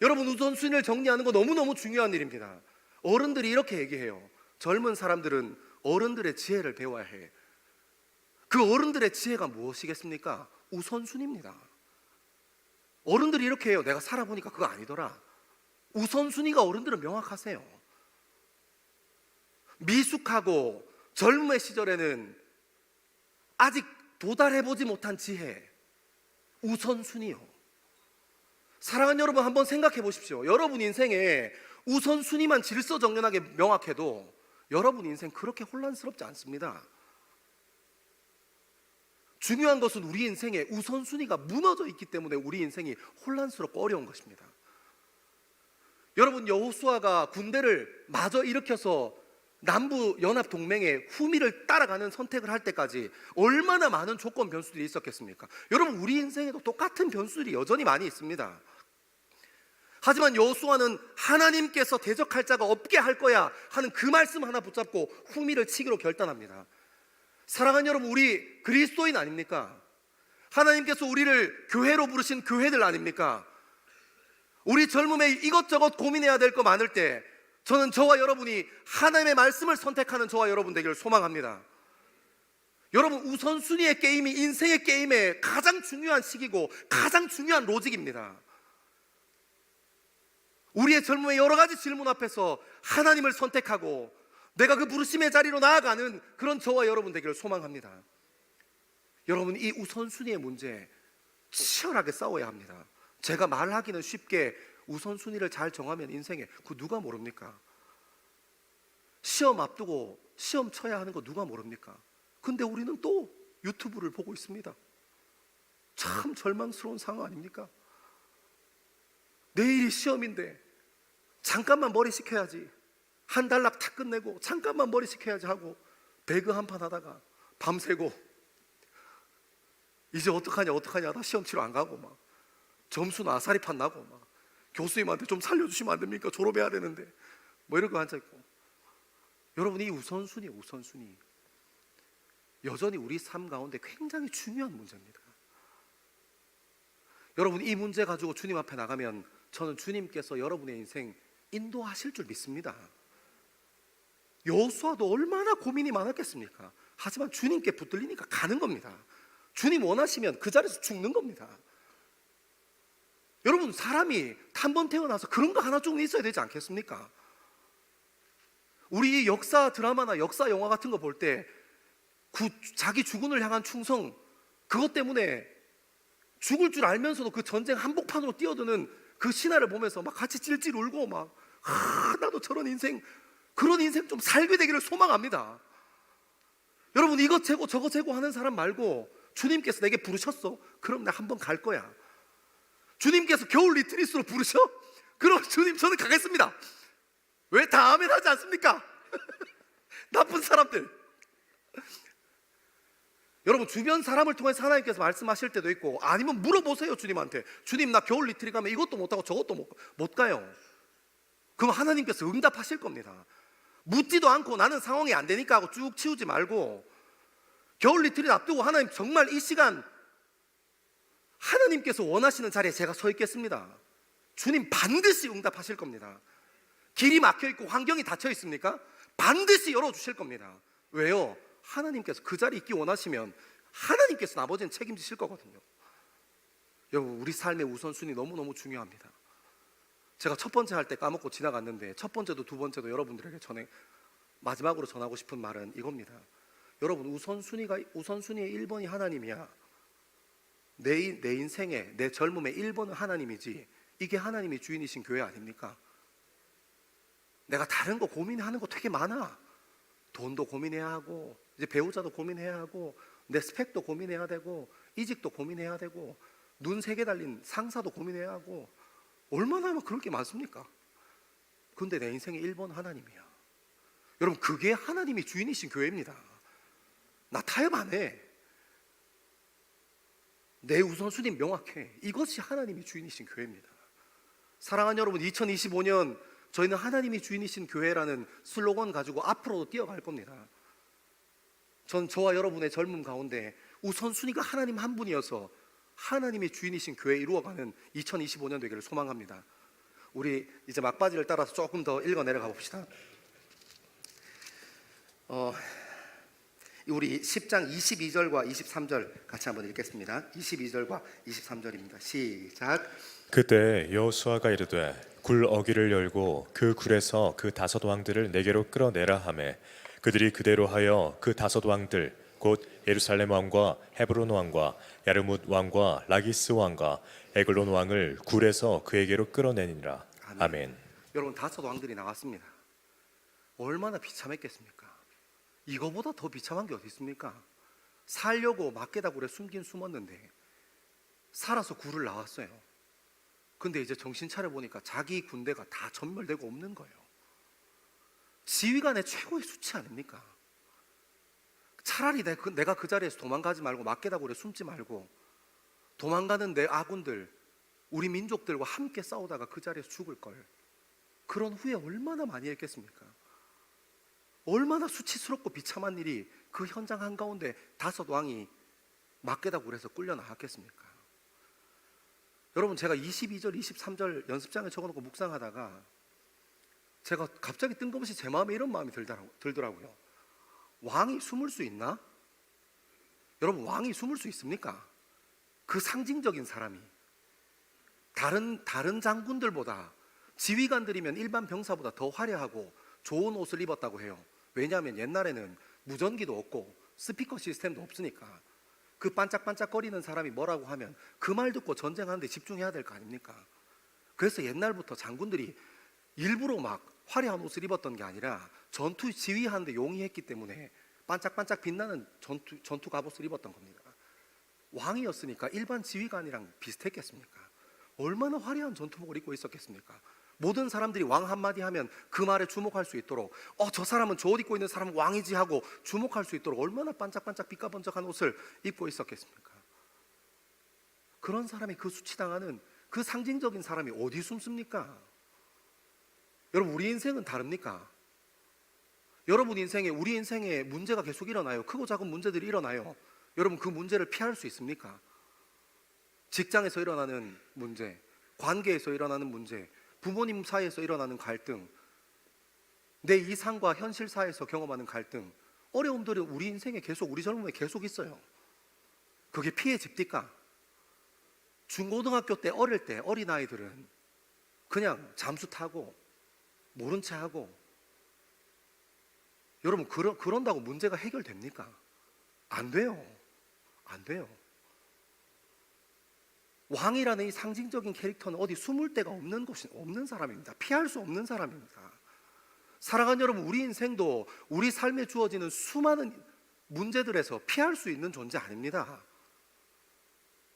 여러분, 우선순위를 정리하는 거 너무너무 중요한 일입니다. 어른들이 이렇게 얘기해요. 젊은 사람들은 어른들의 지혜를 배워야 해. 그 어른들의 지혜가 무엇이겠습니까? 우선순위입니다. 어른들이 이렇게 해요. 내가 살아보니까 그거 아니더라. 우선순위가 어른들은 명확하세요. 미숙하고 젊음의 시절에는 아직 도달해보지 못한 지혜, 우선순위요. 사랑하는 여러분, 한번 생각해 보십시오. 여러분 인생에 우선순위만 질서정연하게 명확해도 여러분 인생 그렇게 혼란스럽지 않습니다. 중요한 것은 우리 인생에 우선순위가 무너져 있기 때문에 우리 인생이 혼란스럽고 어려운 것입니다. 여러분, 여호수아가 군대를 마저 일으켜서 남부 연합 동맹의 후미를 따라가는 선택을 할 때까지 얼마나 많은 조건 변수들이 있었겠습니까? 여러분, 우리 인생에도 똑같은 변수들이 여전히 많이 있습니다. 하지만 여호수아는 하나님께서 대적할 자가 없게 할 거야 하는 그 말씀 하나 붙잡고 후미를 치기로 결단합니다. 사랑하는 여러분, 우리 그리스도인 아닙니까? 하나님께서 우리를 교회로 부르신 교회들 아닙니까? 우리 젊음에 이것저것 고민해야 될 거 많을 때 저는 저와 여러분이 하나님의 말씀을 선택하는 저와 여러분 되기를 소망합니다. 여러분, 우선순위의 게임이 인생의 게임의 가장 중요한 시기고 가장 중요한 로직입니다. 우리의 젊음의 여러 가지 질문 앞에서 하나님을 선택하고 내가 그 부르심의 자리로 나아가는 그런 저와 여러분 되기를 소망합니다. 여러분, 이 우선순위의 문제 치열하게 싸워야 합니다. 제가 말하기는 쉽게 우선순위를 잘 정하면 인생에 그 누가 모릅니까? 시험 앞두고 시험 쳐야 하는 거 누가 모릅니까? 근데 우리는 또 유튜브를 보고 있습니다. 참 절망스러운 상황 아닙니까? 내일이 시험인데 잠깐만 머리 식혀야지, 한 단락 탁 끝내고 잠깐만 머리 식혀야지 하고 배그 한판 하다가 밤새고 이제 어떡하냐 하다 시험 치러 안 가고 막 점수는 아사리판 나고 막 교수님한테 좀 살려주시면 안 됩니까? 졸업해야 되는데 뭐 이런 거 앉아있고. 여러분, 이 우선순위 여전히 우리 삶 가운데 굉장히 중요한 문제입니다. 여러분, 이 문제 가지고 주님 앞에 나가면 저는 주님께서 여러분의 인생 인도하실 줄 믿습니다. 여호수아도 얼마나 고민이 많았겠습니까? 하지만 주님께 붙들리니까 가는 겁니다. 주님 원하시면 그 자리에서 죽는 겁니다. 여러분, 사람이 한 번 태어나서 그런 거 하나 조금 있어야 되지 않겠습니까? 우리 역사 드라마나 역사 영화 같은 거 볼 때 자기 주군을 향한 충성, 그것 때문에 죽을 줄 알면서도 그 전쟁 한복판으로 뛰어드는 그 신하를 보면서 막 같이 찔찔 울고 막 나도 저런 인생, 그런 인생 좀 살게 되기를 소망합니다. 여러분, 이것 재고 저것 재고 하는 사람 말고 주님께서 내게 부르셨어? 그럼 나 한번 갈 거야. 주님께서 겨울 리트리스로 부르셔? 그럼 주님, 저는 가겠습니다. 왜 다 아멘 하지 않습니까? 나쁜 사람들. 여러분, 주변 사람을 통해서 하나님께서 말씀하실 때도 있고, 아니면 물어보세요. 주님한테. 주님, 나 겨울 리트리 가면 이것도 못하고 저것도 못 가요. 그럼 하나님께서 응답하실 겁니다. 묻지도 않고 나는 상황이 안 되니까 하고 쭉 치우지 말고, 겨울 리트리 앞두고 하나님 정말 이 시간 하나님께서 원하시는 자리에 제가 서 있겠습니다. 주님 반드시 응답하실 겁니다. 길이 막혀 있고 환경이 닫혀 있습니까? 반드시 열어주실 겁니다. 왜요? 하나님께서 그 자리에 있기 원하시면 하나님께서 나머지는 책임지실 거거든요. 여러분, 우리 삶의 우선순위 너무너무 중요합니다. 제가 첫 번째 할 때 까먹고 지나갔는데 첫 번째도 두 번째도 여러분들에게 마지막으로 전하고 싶은 말은 이겁니다. 여러분, 우선순위의 1번이 하나님이야. 내 인생에, 내 젊음의 1번은 하나님이지, 이게 하나님이 주인이신 교회 아닙니까? 내가 다른 거 고민하는 거 되게 많아. 돈도 고민해야 하고, 이제 배우자도 고민해야 하고, 내 스펙도 고민해야 되고 이직도 고민해야 되고 눈 3개 달린 상사도 고민해야 하고 얼마나 하면 그럴 게 많습니까? 근데 내 인생의 1번 하나님이야. 여러분, 그게 하나님이 주인이신 교회입니다. 나 타협 안 해. 내 우선순위 명확해. 이것이 하나님이 주인이신 교회입니다. 사랑하는 여러분, 2025년 저희는 하나님이 주인이신 교회라는 슬로건 가지고 앞으로도 뛰어갈 겁니다. 전 저와 여러분의 젊음 가운데 우선순위가 하나님 한 분이어서 하나님이 주인이신 교회 이루어가는 2025년 되기를 소망합니다. 우리 이제 막바지를 따라서 조금 더 읽어 내려가 봅시다. 우리 10장 22절과 23절 같이 한번 읽겠습니다. 22절과 23절입니다. 시작. 그때 여호수아가 이르되 굴 어귀를 열고 그 굴에서 그 5 왕들을 내게로 끌어내라 하매 그들이 그대로 하여 그 5 왕들 곧 예루살렘 왕과 헤브론 왕과 야르뭇 왕과 라기스 왕과 에글론 왕을 굴에서 그에게로 끌어내니라. 아멘. 여러분, 5 왕들이 나왔습니다. 얼마나 비참했겠습니까? 이거보다 더 비참한 게 어디 있습니까? 살려고 막게다굴에 숨었는데 살아서 굴을 나왔어요. 근데 이제 정신 차려 보니까 자기 군대가 다 전멸되고 없는 거예요. 지휘관의 최고의 수치 아닙니까? 차라리 내가 그 자리에서 도망가지 말고 막게다굴에 숨지 말고 도망가는 내 아군들, 우리 민족들과 함께 싸우다가 그 자리에서 죽을 걸. 그런 후회 얼마나 많이 했겠습니까? 얼마나 수치스럽고 비참한 일이 그 현장 한가운데 5 왕이 막게다굴에서 끌려 나왔겠습니까? 여러분, 제가 22절, 23절 연습장에 적어놓고 묵상하다가 제가 갑자기 뜬금없이 제 마음에 이런 마음이 들더라고요. 왕이 숨을 수 있나? 여러분, 왕이 숨을 수 있습니까? 그 상징적인 사람이 다른 장군들보다, 지휘관들이면 일반 병사보다 더 화려하고 좋은 옷을 입었다고 해요. 왜냐하면 옛날에는 무전기도 없고 스피커 시스템도 없으니까 그 반짝반짝거리는 사람이 뭐라고 하면 그 말 듣고 전쟁하는데 집중해야 될 거 아닙니까? 그래서 옛날부터 장군들이 일부러 막 화려한 옷을 입었던 게 아니라 전투 지휘하는데 용이했기 때문에 반짝반짝 빛나는 전투 갑옷을 입었던 겁니다. 왕이었으니까 일반 지휘관이랑 비슷했겠습니까? 얼마나 화려한 전투복을 입고 있었겠습니까? 모든 사람들이 왕 한마디 하면 그 말에 주목할 수 있도록 저 사람은 저 옷 입고 있는 사람은 왕이지 하고 주목할 수 있도록 얼마나 반짝반짝 빛과 번쩍한 옷을 입고 있었겠습니까? 그런 사람이 그 수치당하는 그 상징적인 사람이 어디 숨습니까? 여러분, 우리 인생은 다릅니까? 여러분 인생에, 우리 인생에 문제가 계속 일어나요. 크고 작은 문제들이 일어나요. 여러분, 그 문제를 피할 수 있습니까? 직장에서 일어나는 문제, 관계에서 일어나는 문제, 부모님 사이에서 일어나는 갈등, 내 이상과 현실사에서 경험하는 갈등, 어려움들이 우리 인생에 계속, 우리 젊음에 계속 있어요. 그게 피해 집니까? 중고등학교 때, 어릴 때 어린아이들은 그냥 잠수 타고 모른 채 하고, 여러분, 그런다고 문제가 해결됩니까? 안 돼요. 안 돼요. 왕이라는 이 상징적인 캐릭터는 어디 숨을 데가 없는 사람입니다. 피할 수 없는 사람입니다. 사랑하는 여러분, 우리 인생도 우리 삶에 주어지는 수많은 문제들에서 피할 수 있는 존재 아닙니다.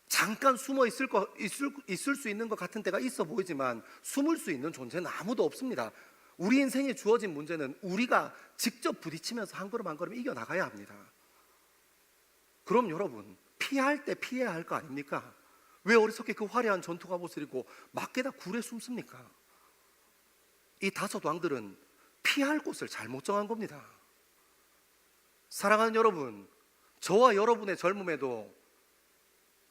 잠깐 숨어 있을 수 있는 것 같은 때가 있어 보이지만 숨을 수 있는 존재는 아무도 없습니다. 우리 인생에 주어진 문제는 우리가 직접 부딪히면서 한 걸음 한 걸음 이겨나가야 합니다. 그럼 여러분, 피할 때 피해야 할 거 아닙니까? 왜 어리석게 그 화려한 전투 갑옷을 입고 막게다 굴에 숨습니까? 이 5 왕들은 피할 곳을 잘못 정한 겁니다. 사랑하는 여러분, 저와 여러분의 젊음에도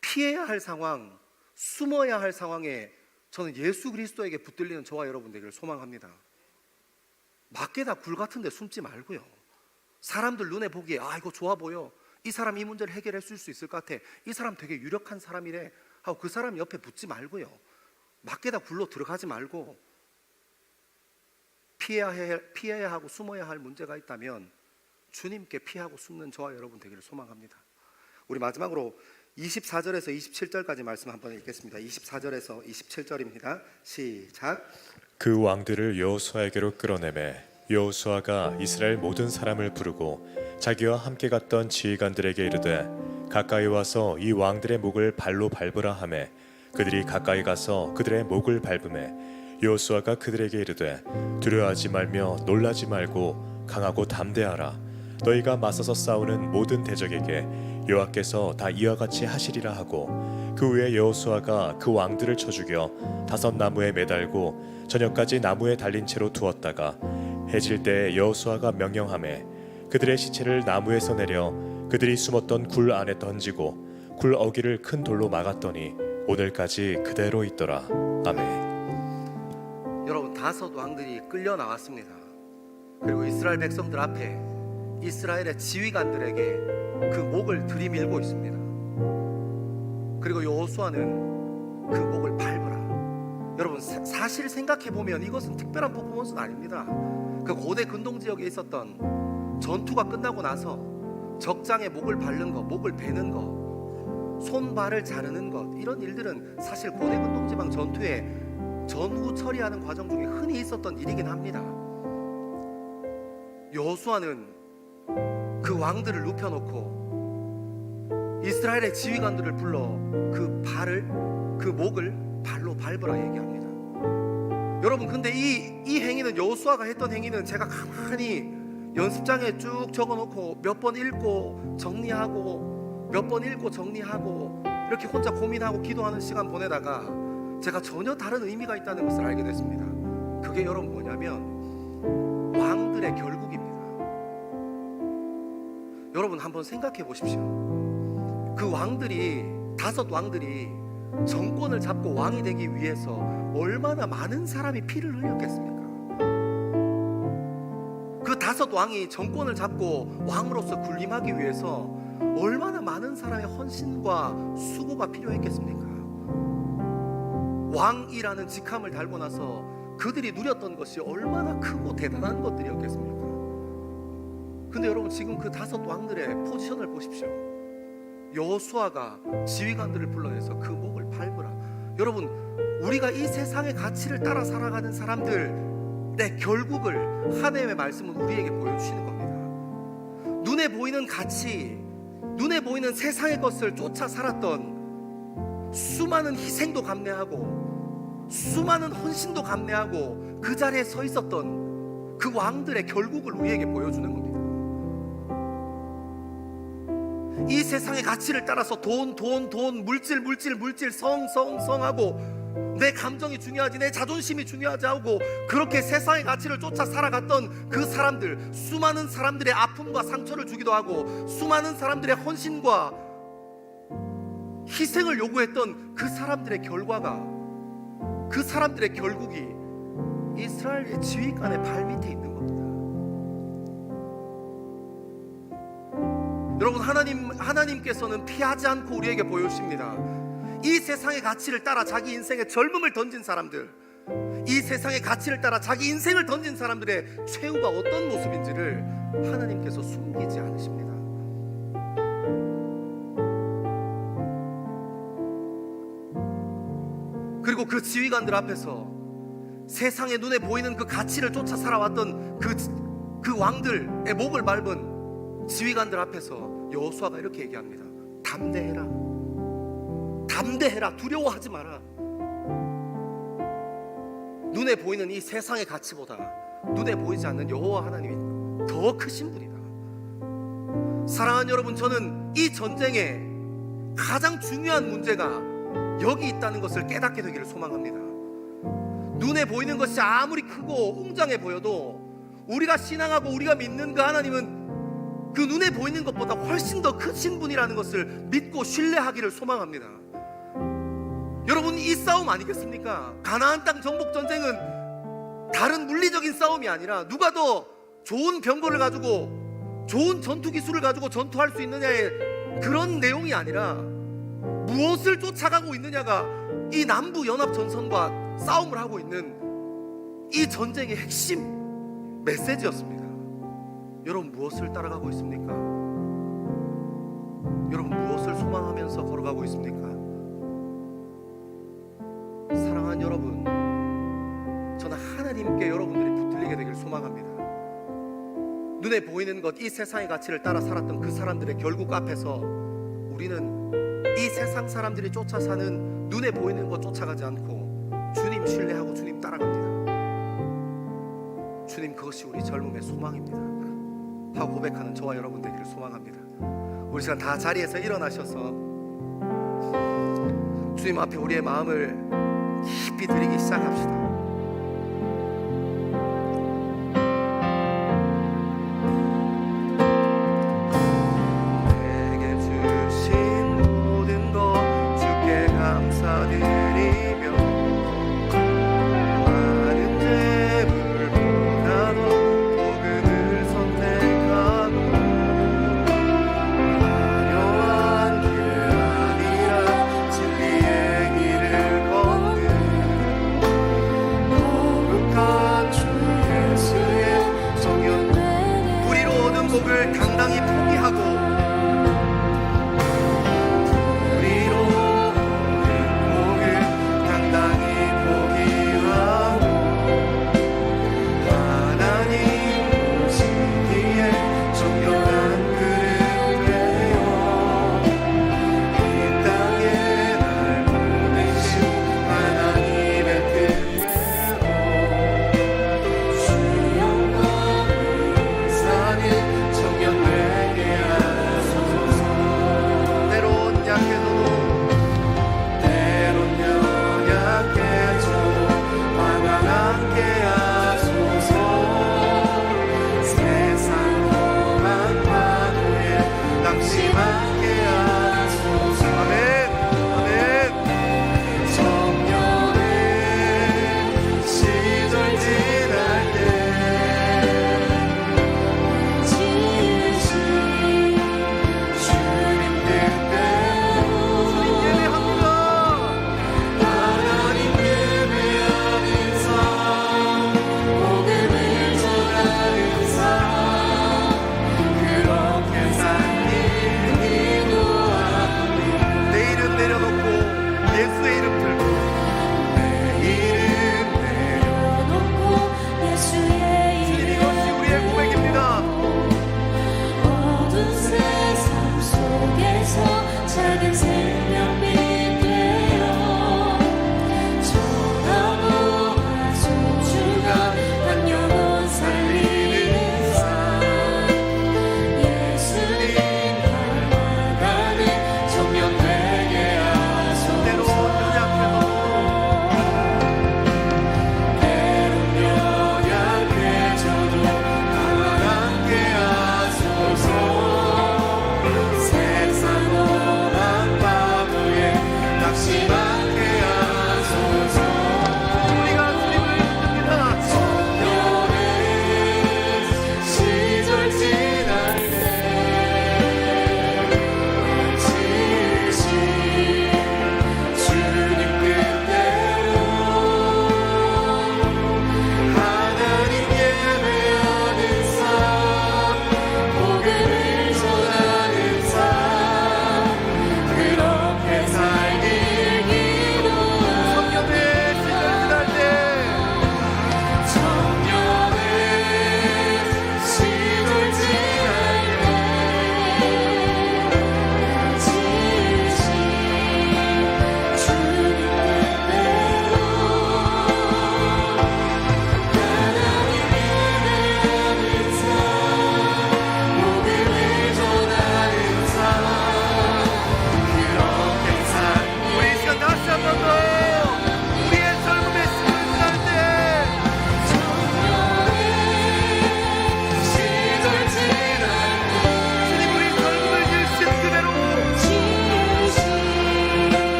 피해야 할 상황, 숨어야 할 상황에 저는 예수 그리스도에게 붙들리는 저와 여러분 되기를 소망합니다. 막게다 굴 같은 데 숨지 말고요. 사람들 눈에 보기에 이거 좋아 보여, 이 사람 이 문제를 해결해 줄 수 있을 것 같아, 이 사람 되게 유력한 사람이래 하고 그 사람 옆에 붙지 말고요. 막게다 굴로 들어가지 말고, 피해야 하고 숨어야 할 문제가 있다면 주님께 피하고 숨는 저와 여러분 되기를 소망합니다. 우리 마지막으로 24절에서 27절까지 말씀 한번 읽겠습니다. 24절에서 27절입니다. 시작. 그 왕들을 여호수아에게로 끌어내매 여호수아가 이스라엘 모든 사람을 부르고 자기와 함께 갔던 지휘관들에게 이르되 가까이 와서 이 왕들의 목을 발로 밟으라 하매 그들이 가까이 가서 그들의 목을 밟으매 여호수아가 그들에게 이르되 두려워하지 말며 놀라지 말고 강하고 담대하라. 너희가 맞서서 싸우는 모든 대적에게 여호와께서 다 이와 같이 하시리라 하고 그 후에 여호수아가 그 왕들을 쳐 죽여 5 나무에 매달고 저녁까지 나무에 달린 채로 두었다가 해질 때에 여호수아가 명령하매 그들의 시체를 나무에서 내려 그들이 숨었던 굴 안에 던지고 굴 어귀를 큰 돌로 막았더니 오늘까지 그대로 있더라. 아멘. 여러분, 5 왕들이 끌려 나왔습니다. 그리고 이스라엘 백성들 앞에 이스라엘의 지휘관들에게 그 목을 들이밀고 있습니다. 그리고 여호수아는 그 목을 밟으라. 여러분, 사실 생각해보면 이것은 특별한 퍼포먼스는 아닙니다. 그 고대 근동 지역에 있었던 전투가 끝나고 나서 적장에 목을 밟는 것, 목을 베는 것, 손발을 자르는 것, 이런 일들은 사실 고대 근동 지방 전투에 전후 처리하는 과정 중에 흔히 있었던 일이긴 합니다. 여호수아는 그 왕들을 눕혀놓고 이스라엘의 지휘관들을 불러 그 목을 발로 밟으라 얘기합니다. 여러분, 근데 이 행위는, 여호수아가 했던 행위는 제가 가만히 연습장에 쭉 적어놓고 몇 번 읽고 정리하고 몇 번 읽고 정리하고 이렇게 혼자 고민하고 기도하는 시간 보내다가 제가 전혀 다른 의미가 있다는 것을 알게 됐습니다. 그게 여러분 뭐냐면 왕들의 결국입니다. 여러분, 한번 생각해 보십시오. 그 왕들이, 5 왕들이 정권을 잡고 왕이 되기 위해서 얼마나 많은 사람이 피를 흘렸겠습니까? 그 5 왕이 정권을 잡고 왕으로서 군림하기 위해서 얼마나 많은 사람의 헌신과 수고가 필요했겠습니까? 왕이라는 직함을 달고 나서 그들이 누렸던 것이 얼마나 크고 대단한 것들이었겠습니까? 근데 여러분, 지금 그 5 왕들의 포지션을 보십시오. 여호수아가 지휘관들을 불러내서 그 목을 밟으라. 여러분, 우리가 이 세상의 가치를 따라 살아가는 사람들의 결국을 하나님의 말씀은 우리에게 보여주시는 겁니다. 눈에 보이는 가치, 눈에 보이는 세상의 것을 쫓아 살았던 수많은 희생도 감내하고 수많은 헌신도 감내하고 그 자리에 서 있었던 그 왕들의 결국을 우리에게 보여주는 겁니다. 이 세상의 가치를 따라서 돈, 물질, 성하고 내 감정이 중요하지, 내 자존심이 중요하지 하고 그렇게 세상의 가치를 쫓아 살아갔던 그 사람들, 수많은 사람들의 아픔과 상처를 주기도 하고 수많은 사람들의 헌신과 희생을 요구했던 그 사람들의 결과가, 그 사람들의 결국이 이스라엘의 지휘관의 발밑에 있는 겁니다. 여러분, 하나님께서는 피하지 않고 우리에게 보여주십니다. 이 세상의 가치를 따라 자기 인생의 젊음을 던진 사람들, 이 세상의 가치를 따라 자기 인생을 던진 사람들의 최후가 어떤 모습인지를 하나님께서 숨기지 않으십니다. 그리고 그 지휘관들 앞에서 세상의 눈에 보이는 그 가치를 쫓아 살아왔던 그 왕들의 목을 밟은 지휘관들 앞에서 여호수아가 이렇게 얘기합니다. 담대해라, 두려워하지 마라. 눈에 보이는 이 세상의 가치보다 눈에 보이지 않는 여호와 하나님이 더 크신 분이다. 사랑하는 여러분, 저는 이 전쟁의 가장 중요한 문제가 여기 있다는 것을 깨닫게 되기를 소망합니다. 눈에 보이는 것이 아무리 크고 웅장해 보여도 우리가 신앙하고 우리가 믿는 그 하나님은 그 눈에 보이는 것보다 훨씬 더 크신 분이라는 것을 믿고 신뢰하기를 소망합니다. 여러분, 이 싸움 아니겠습니까? 가나안 땅 정복 전쟁은 다른 물리적인 싸움이 아니라 누가 더 좋은 병거를 가지고 좋은 전투 기술을 가지고 전투할 수 있느냐의 그런 내용이 아니라 무엇을 쫓아가고 있느냐가 이 남부 연합 전선과 싸움을 하고 있는 이 전쟁의 핵심 메시지였습니다. 여러분, 무엇을 따라가고 있습니까? 여러분, 무엇을 소망하면서 걸어가고 있습니까? 사랑하는 여러분, 저는 하나님께 여러분들이 붙들리게 되길 소망합니다. 눈에 보이는 것, 이 세상의 가치를 따라 살았던 그 사람들의 결국 앞에서 우리는 이 세상 사람들이 쫓아 사는 눈에 보이는 것 쫓아가지 않고 주님 신뢰하고 주님 따라갑니다. 주님, 그것이 우리 젊음의 소망입니다 하고 고백하는 저와 여러분 되기를 소망합니다. 우리 시간 다 자리에서 일어나셔서 주님 앞에 우리의 마음을 깊이 드리기 시작합시다. 내게 주신 모든 것 주께 감사드리며 많은 재물보다도 복음을 선택하고 화려한 길 아니라 진리의 길을 걷는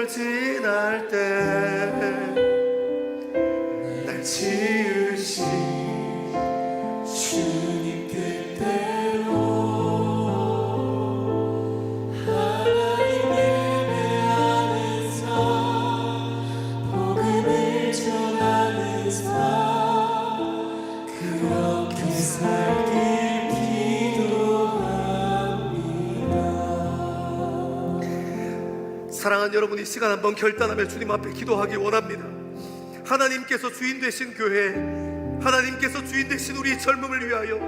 세월 지날 때 날 지으신 주님 뜻대로 하나님 예배하는 삶, 복음을 전하는 삶, 그렇게 살길 기도합니다. 사랑하는 여러분, 이 시간 한번 결단하며 주님 앞에 기도하기 원합니다. 하나님께서 주인 되신 교회, 하나님께서 주인 되신 우리 젊음을 위하여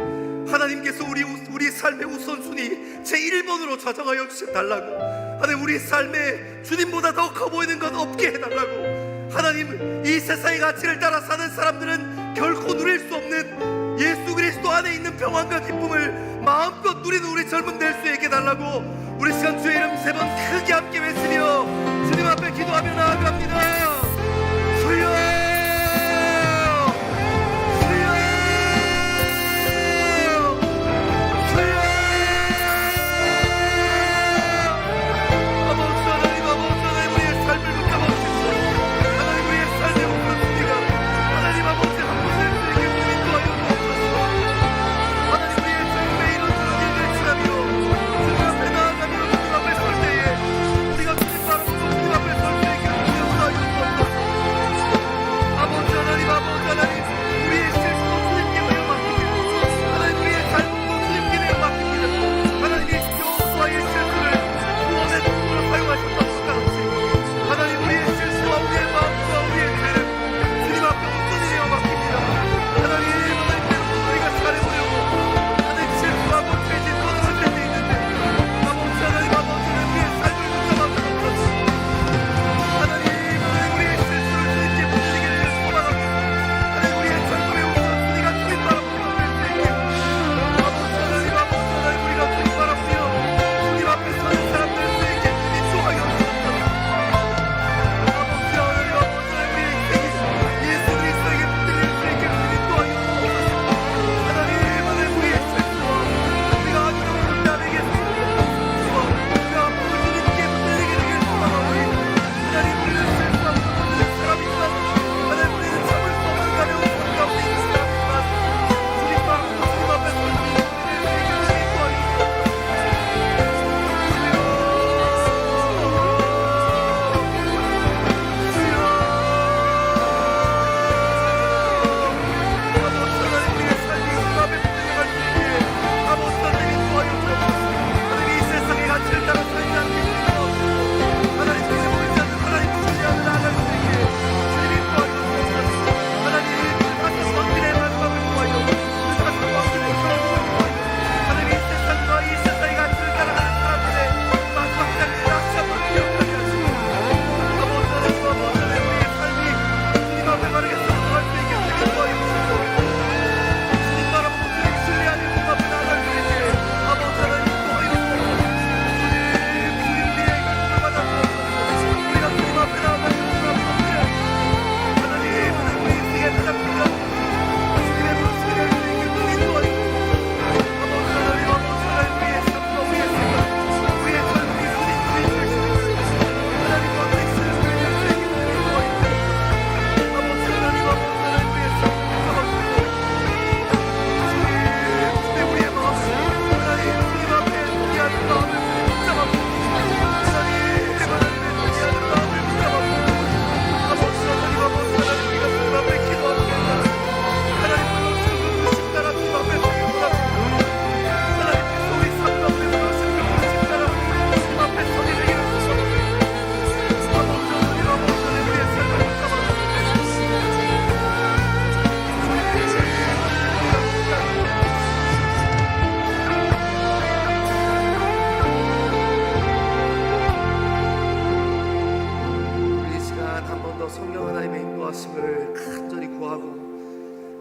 하나님께서 우리 삶의 우선순위 제1번으로 좌정하여 주셔달라고, 하나님 우리 삶에 주님보다 더 커 보이는 것 없게 해달라고. 하나님, 이 세상의 가치를 따라 사는 사람들은 결코 누릴 수 없는 예수 그리스도 안에 있는 평안과 기쁨을 마음껏 누리는 우리 젊음 될 수 있게 해달라고. 우리 시간 주의 이름 3번 크게 함께 외치며 주님 앞에 기도하며 나아갑니다. 주여, 주여, 주여. 아버지 하나님, 아버지 하나님, 우리의 삶을 붙잡아주시고 하나님 우리의 삶의 우선순위가 하나님 아버지 한 곳에 주에게 주님 도와주옵소서. 하나님 우리의 젊음에 이런 일을 지나며 주님 앞에 나아가며 주님 앞에 설 때에 우리가 주님 바라보고 주님 앞에 설 수 있게 주님 도와주옵소서. 아버지 하나님, 아버지 하나님, 우리의 실수도 주님께 내어 맡깁니다. 하나님 우리의 잘못도 주님께 내어 맡깁니다. 하나님이 여호수아의 실수를 구원의 도구로 사용하셨다고 같이 하나님 우리의 실수와 우리의 마음과 우리의 죄를 주님 앞에 온전히 내어 맡깁니다. 하나님, 하나님께로 우리가 잘해보려고 하나님 실수하고 죄짓 거듭을 때도 있는데 아버지 하나님, 아버지 하나님, 우리의 삶을 붙잡아주옵소서. 하나님, 하나님 우리의 실수를 주님께 묻히게 되길 소망합니다. 하나님 우리의 젊음의 우선순위가 주님 바라보며 될 수 있게 아버지 하나님, 아버지 하나님, 우리가 주님 바라보며 주님 앞에 서는 사람 될 수 있게 주님 도와주옵소서. 아버지 하나님, 아버지 하나님, 우리의 인생이 예수 그리스도에게 붙들릴 수 있게 주님 도와주옵소서. 하나님, 하나님 우리의 실수와 우리가 아무런 남에게 주와 우리가 앞으로 주님께 붙들리게 되길 소망하오니 하나님 우리는 실수하고 모든 사람이지만 하나님 우리는 참을 수 없는 가벼운 삶 가운데 있는 사람이지만 주님 바라보고 주님 앞에 설 수 있게 주님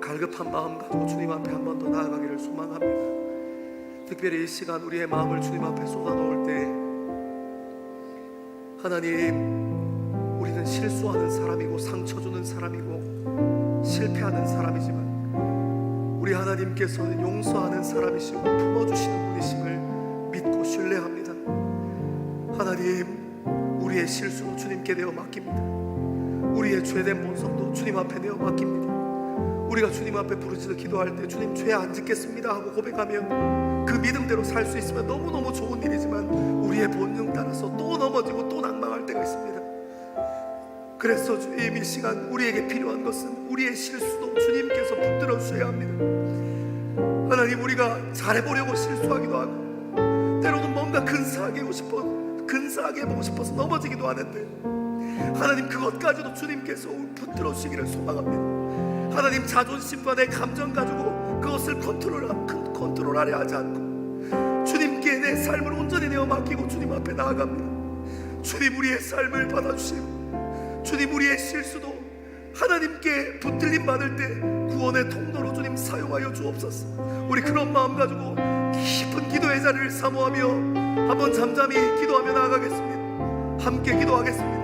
갈급한 마음 가지고 주님 앞에 한 번 더 나아가기를 소망합니다. 특별히 이 시간 우리의 마음을 주님 앞에 쏟아놓을 때 하나님, 우리는 실수하는 사람이고 상처 주는 사람이고 실패하는 사람이지만 우리 하나님께서는 용서하는 사람이시고 품어주시는 분이심을 믿고 신뢰합니다. 하나님, 우리 우리의 실수도 주님께 내어 맡깁니다. 우리의 죄된 본성도 주님 앞에 내어 맡깁니다. 우리가 주님 앞에 부르짖어 기도할 때 주님 죄 안 짓겠습니다 하고 고백하면 그 믿음대로 살 수 있으면 너무너무 좋은 일이지만 우리의 본능 따라서 또 넘어지고 또 낭망할 때가 있습니다. 그래서 주님 이 시간 우리에게 필요한 것은 우리의 실수도 주님께서 붙들어 주셔야 합니다. 하나님, 우리가 잘해보려고 실수하기도 하고 때로는 뭔가 근사하게 해보고 싶어서 넘어지기도 하는데 하나님, 그것까지도 주님께서 붙들어 주시기를 소망합니다. 하나님, 자존심과 내 감정 가지고 그것을 컨트롤하려 하지 않고 주님께 내 삶을 온전히 내어 맡기고 주님 앞에 나아갑니다. 주님, 우리의 삶을 받아주시고 주님, 우리의 실수도 하나님께 붙들림 받을 때 구원의 통로로 주님 사용하여 주옵소서. 우리 그런 마음 가지고 깊은 기도의 자리를 사모하며 한번 잠잠히 기도하며 나아가겠습니다. 함께 기도하겠습니다.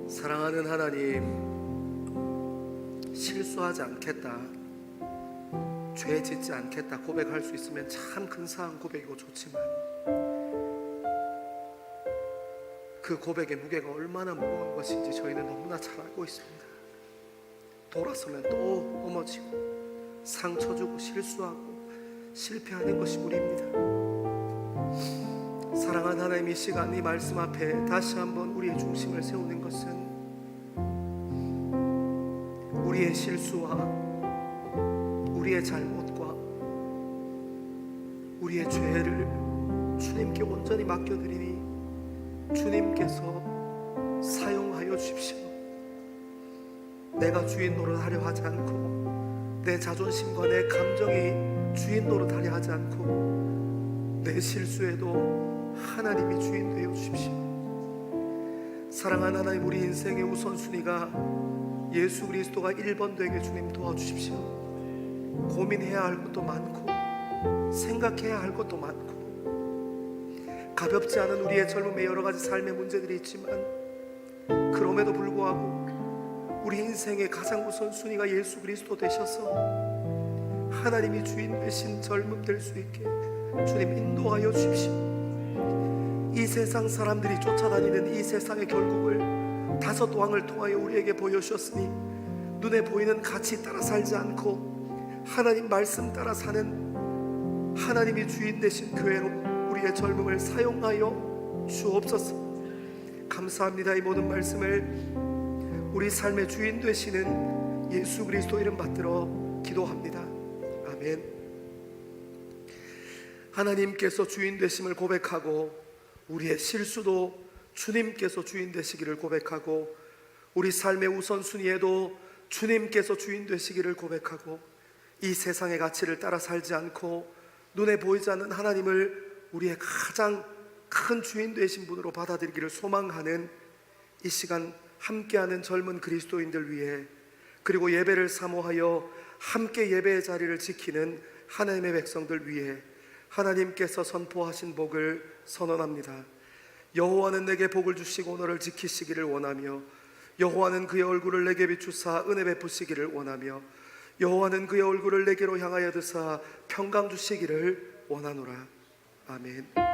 사랑하는 하나님, 실수하지 않겠다, 죄 짓지 않겠다 고백할 수 있으면 참 근사한 고백이고 좋지만 그 고백의 무게가 얼마나 무거운 것인지 저희는 너무나 잘 알고 있습니다. 돌아서면 또 넘어지고 상처 주고 실수하고 실패하는 것이 우리입니다. 사랑하는 하나님, 이 시간 이 말씀 앞에 다시 한번 우리의 중심을 세우는 것은 우리의 실수와 우리의 잘못과 우리의 죄를 주님께 온전히 맡겨드리니 주님께서 사용하여 주십시오. 내가 주인 노릇하려 하지 않고 내 자존심과 내 감정이 주인 노릇하려 하지 않고 내 실수에도 하나님이 주인 되어 주십시오. 사랑하는 하나님, 우리 인생의 우선순위가 예수 그리스도가 1번 되게 주님 도와주십시오. 고민해야 할 것도 많고 생각해야 할 것도 많고 가볍지 않은 우리의 젊음의 여러 가지 삶의 문제들이 있지만 그럼에도 불구하고 우리 인생의 가장 우선순위가 예수 그리스도 되셔서 하나님이 주인 되신 젊음 될 수 있게 주님 인도하여 주십시오. 이 세상 사람들이 쫓아다니는 이 세상의 결국을 다섯 왕을 통하여 우리에게 보여주셨으니 눈에 보이는 가치 따라 살지 않고 하나님 말씀 따라 사는 하나님이 주인 되신 교회로 우리의 젊음을 사용하여 주옵소서. 감사합니다. 이 모든 말씀을 우리 삶의 주인 되시는 예수 그리스도 이름 받들어 기도합니다. 아멘. 하나님께서 주인 되심을 고백하고 우리의 실수도 주님께서 주인 되시기를 고백하고 우리 삶의 우선순위에도 주님께서 주인 되시기를 고백하고 이 세상의 가치를 따라 살지 않고 눈에 보이지 않는 하나님을 우리의 가장 큰 주인 되신 분으로 받아들이기를 소망하는 이 시간 함께하는 젊은 그리스도인들 위해 그리고 예배를 사모하여 함께 예배의 자리를 지키는 하나님의 백성들 위해 하나님께서 선포하신 복을 선언합니다. 여호와는 내게 복을 주시고 너를 지키시기를 원하며 여호와는 그의 얼굴을 내게 비추사 은혜 베푸시기를 원하며 여호와는 그의 얼굴을 내게로 향하여 드사 평강 주시기를 원하노라. 아멘.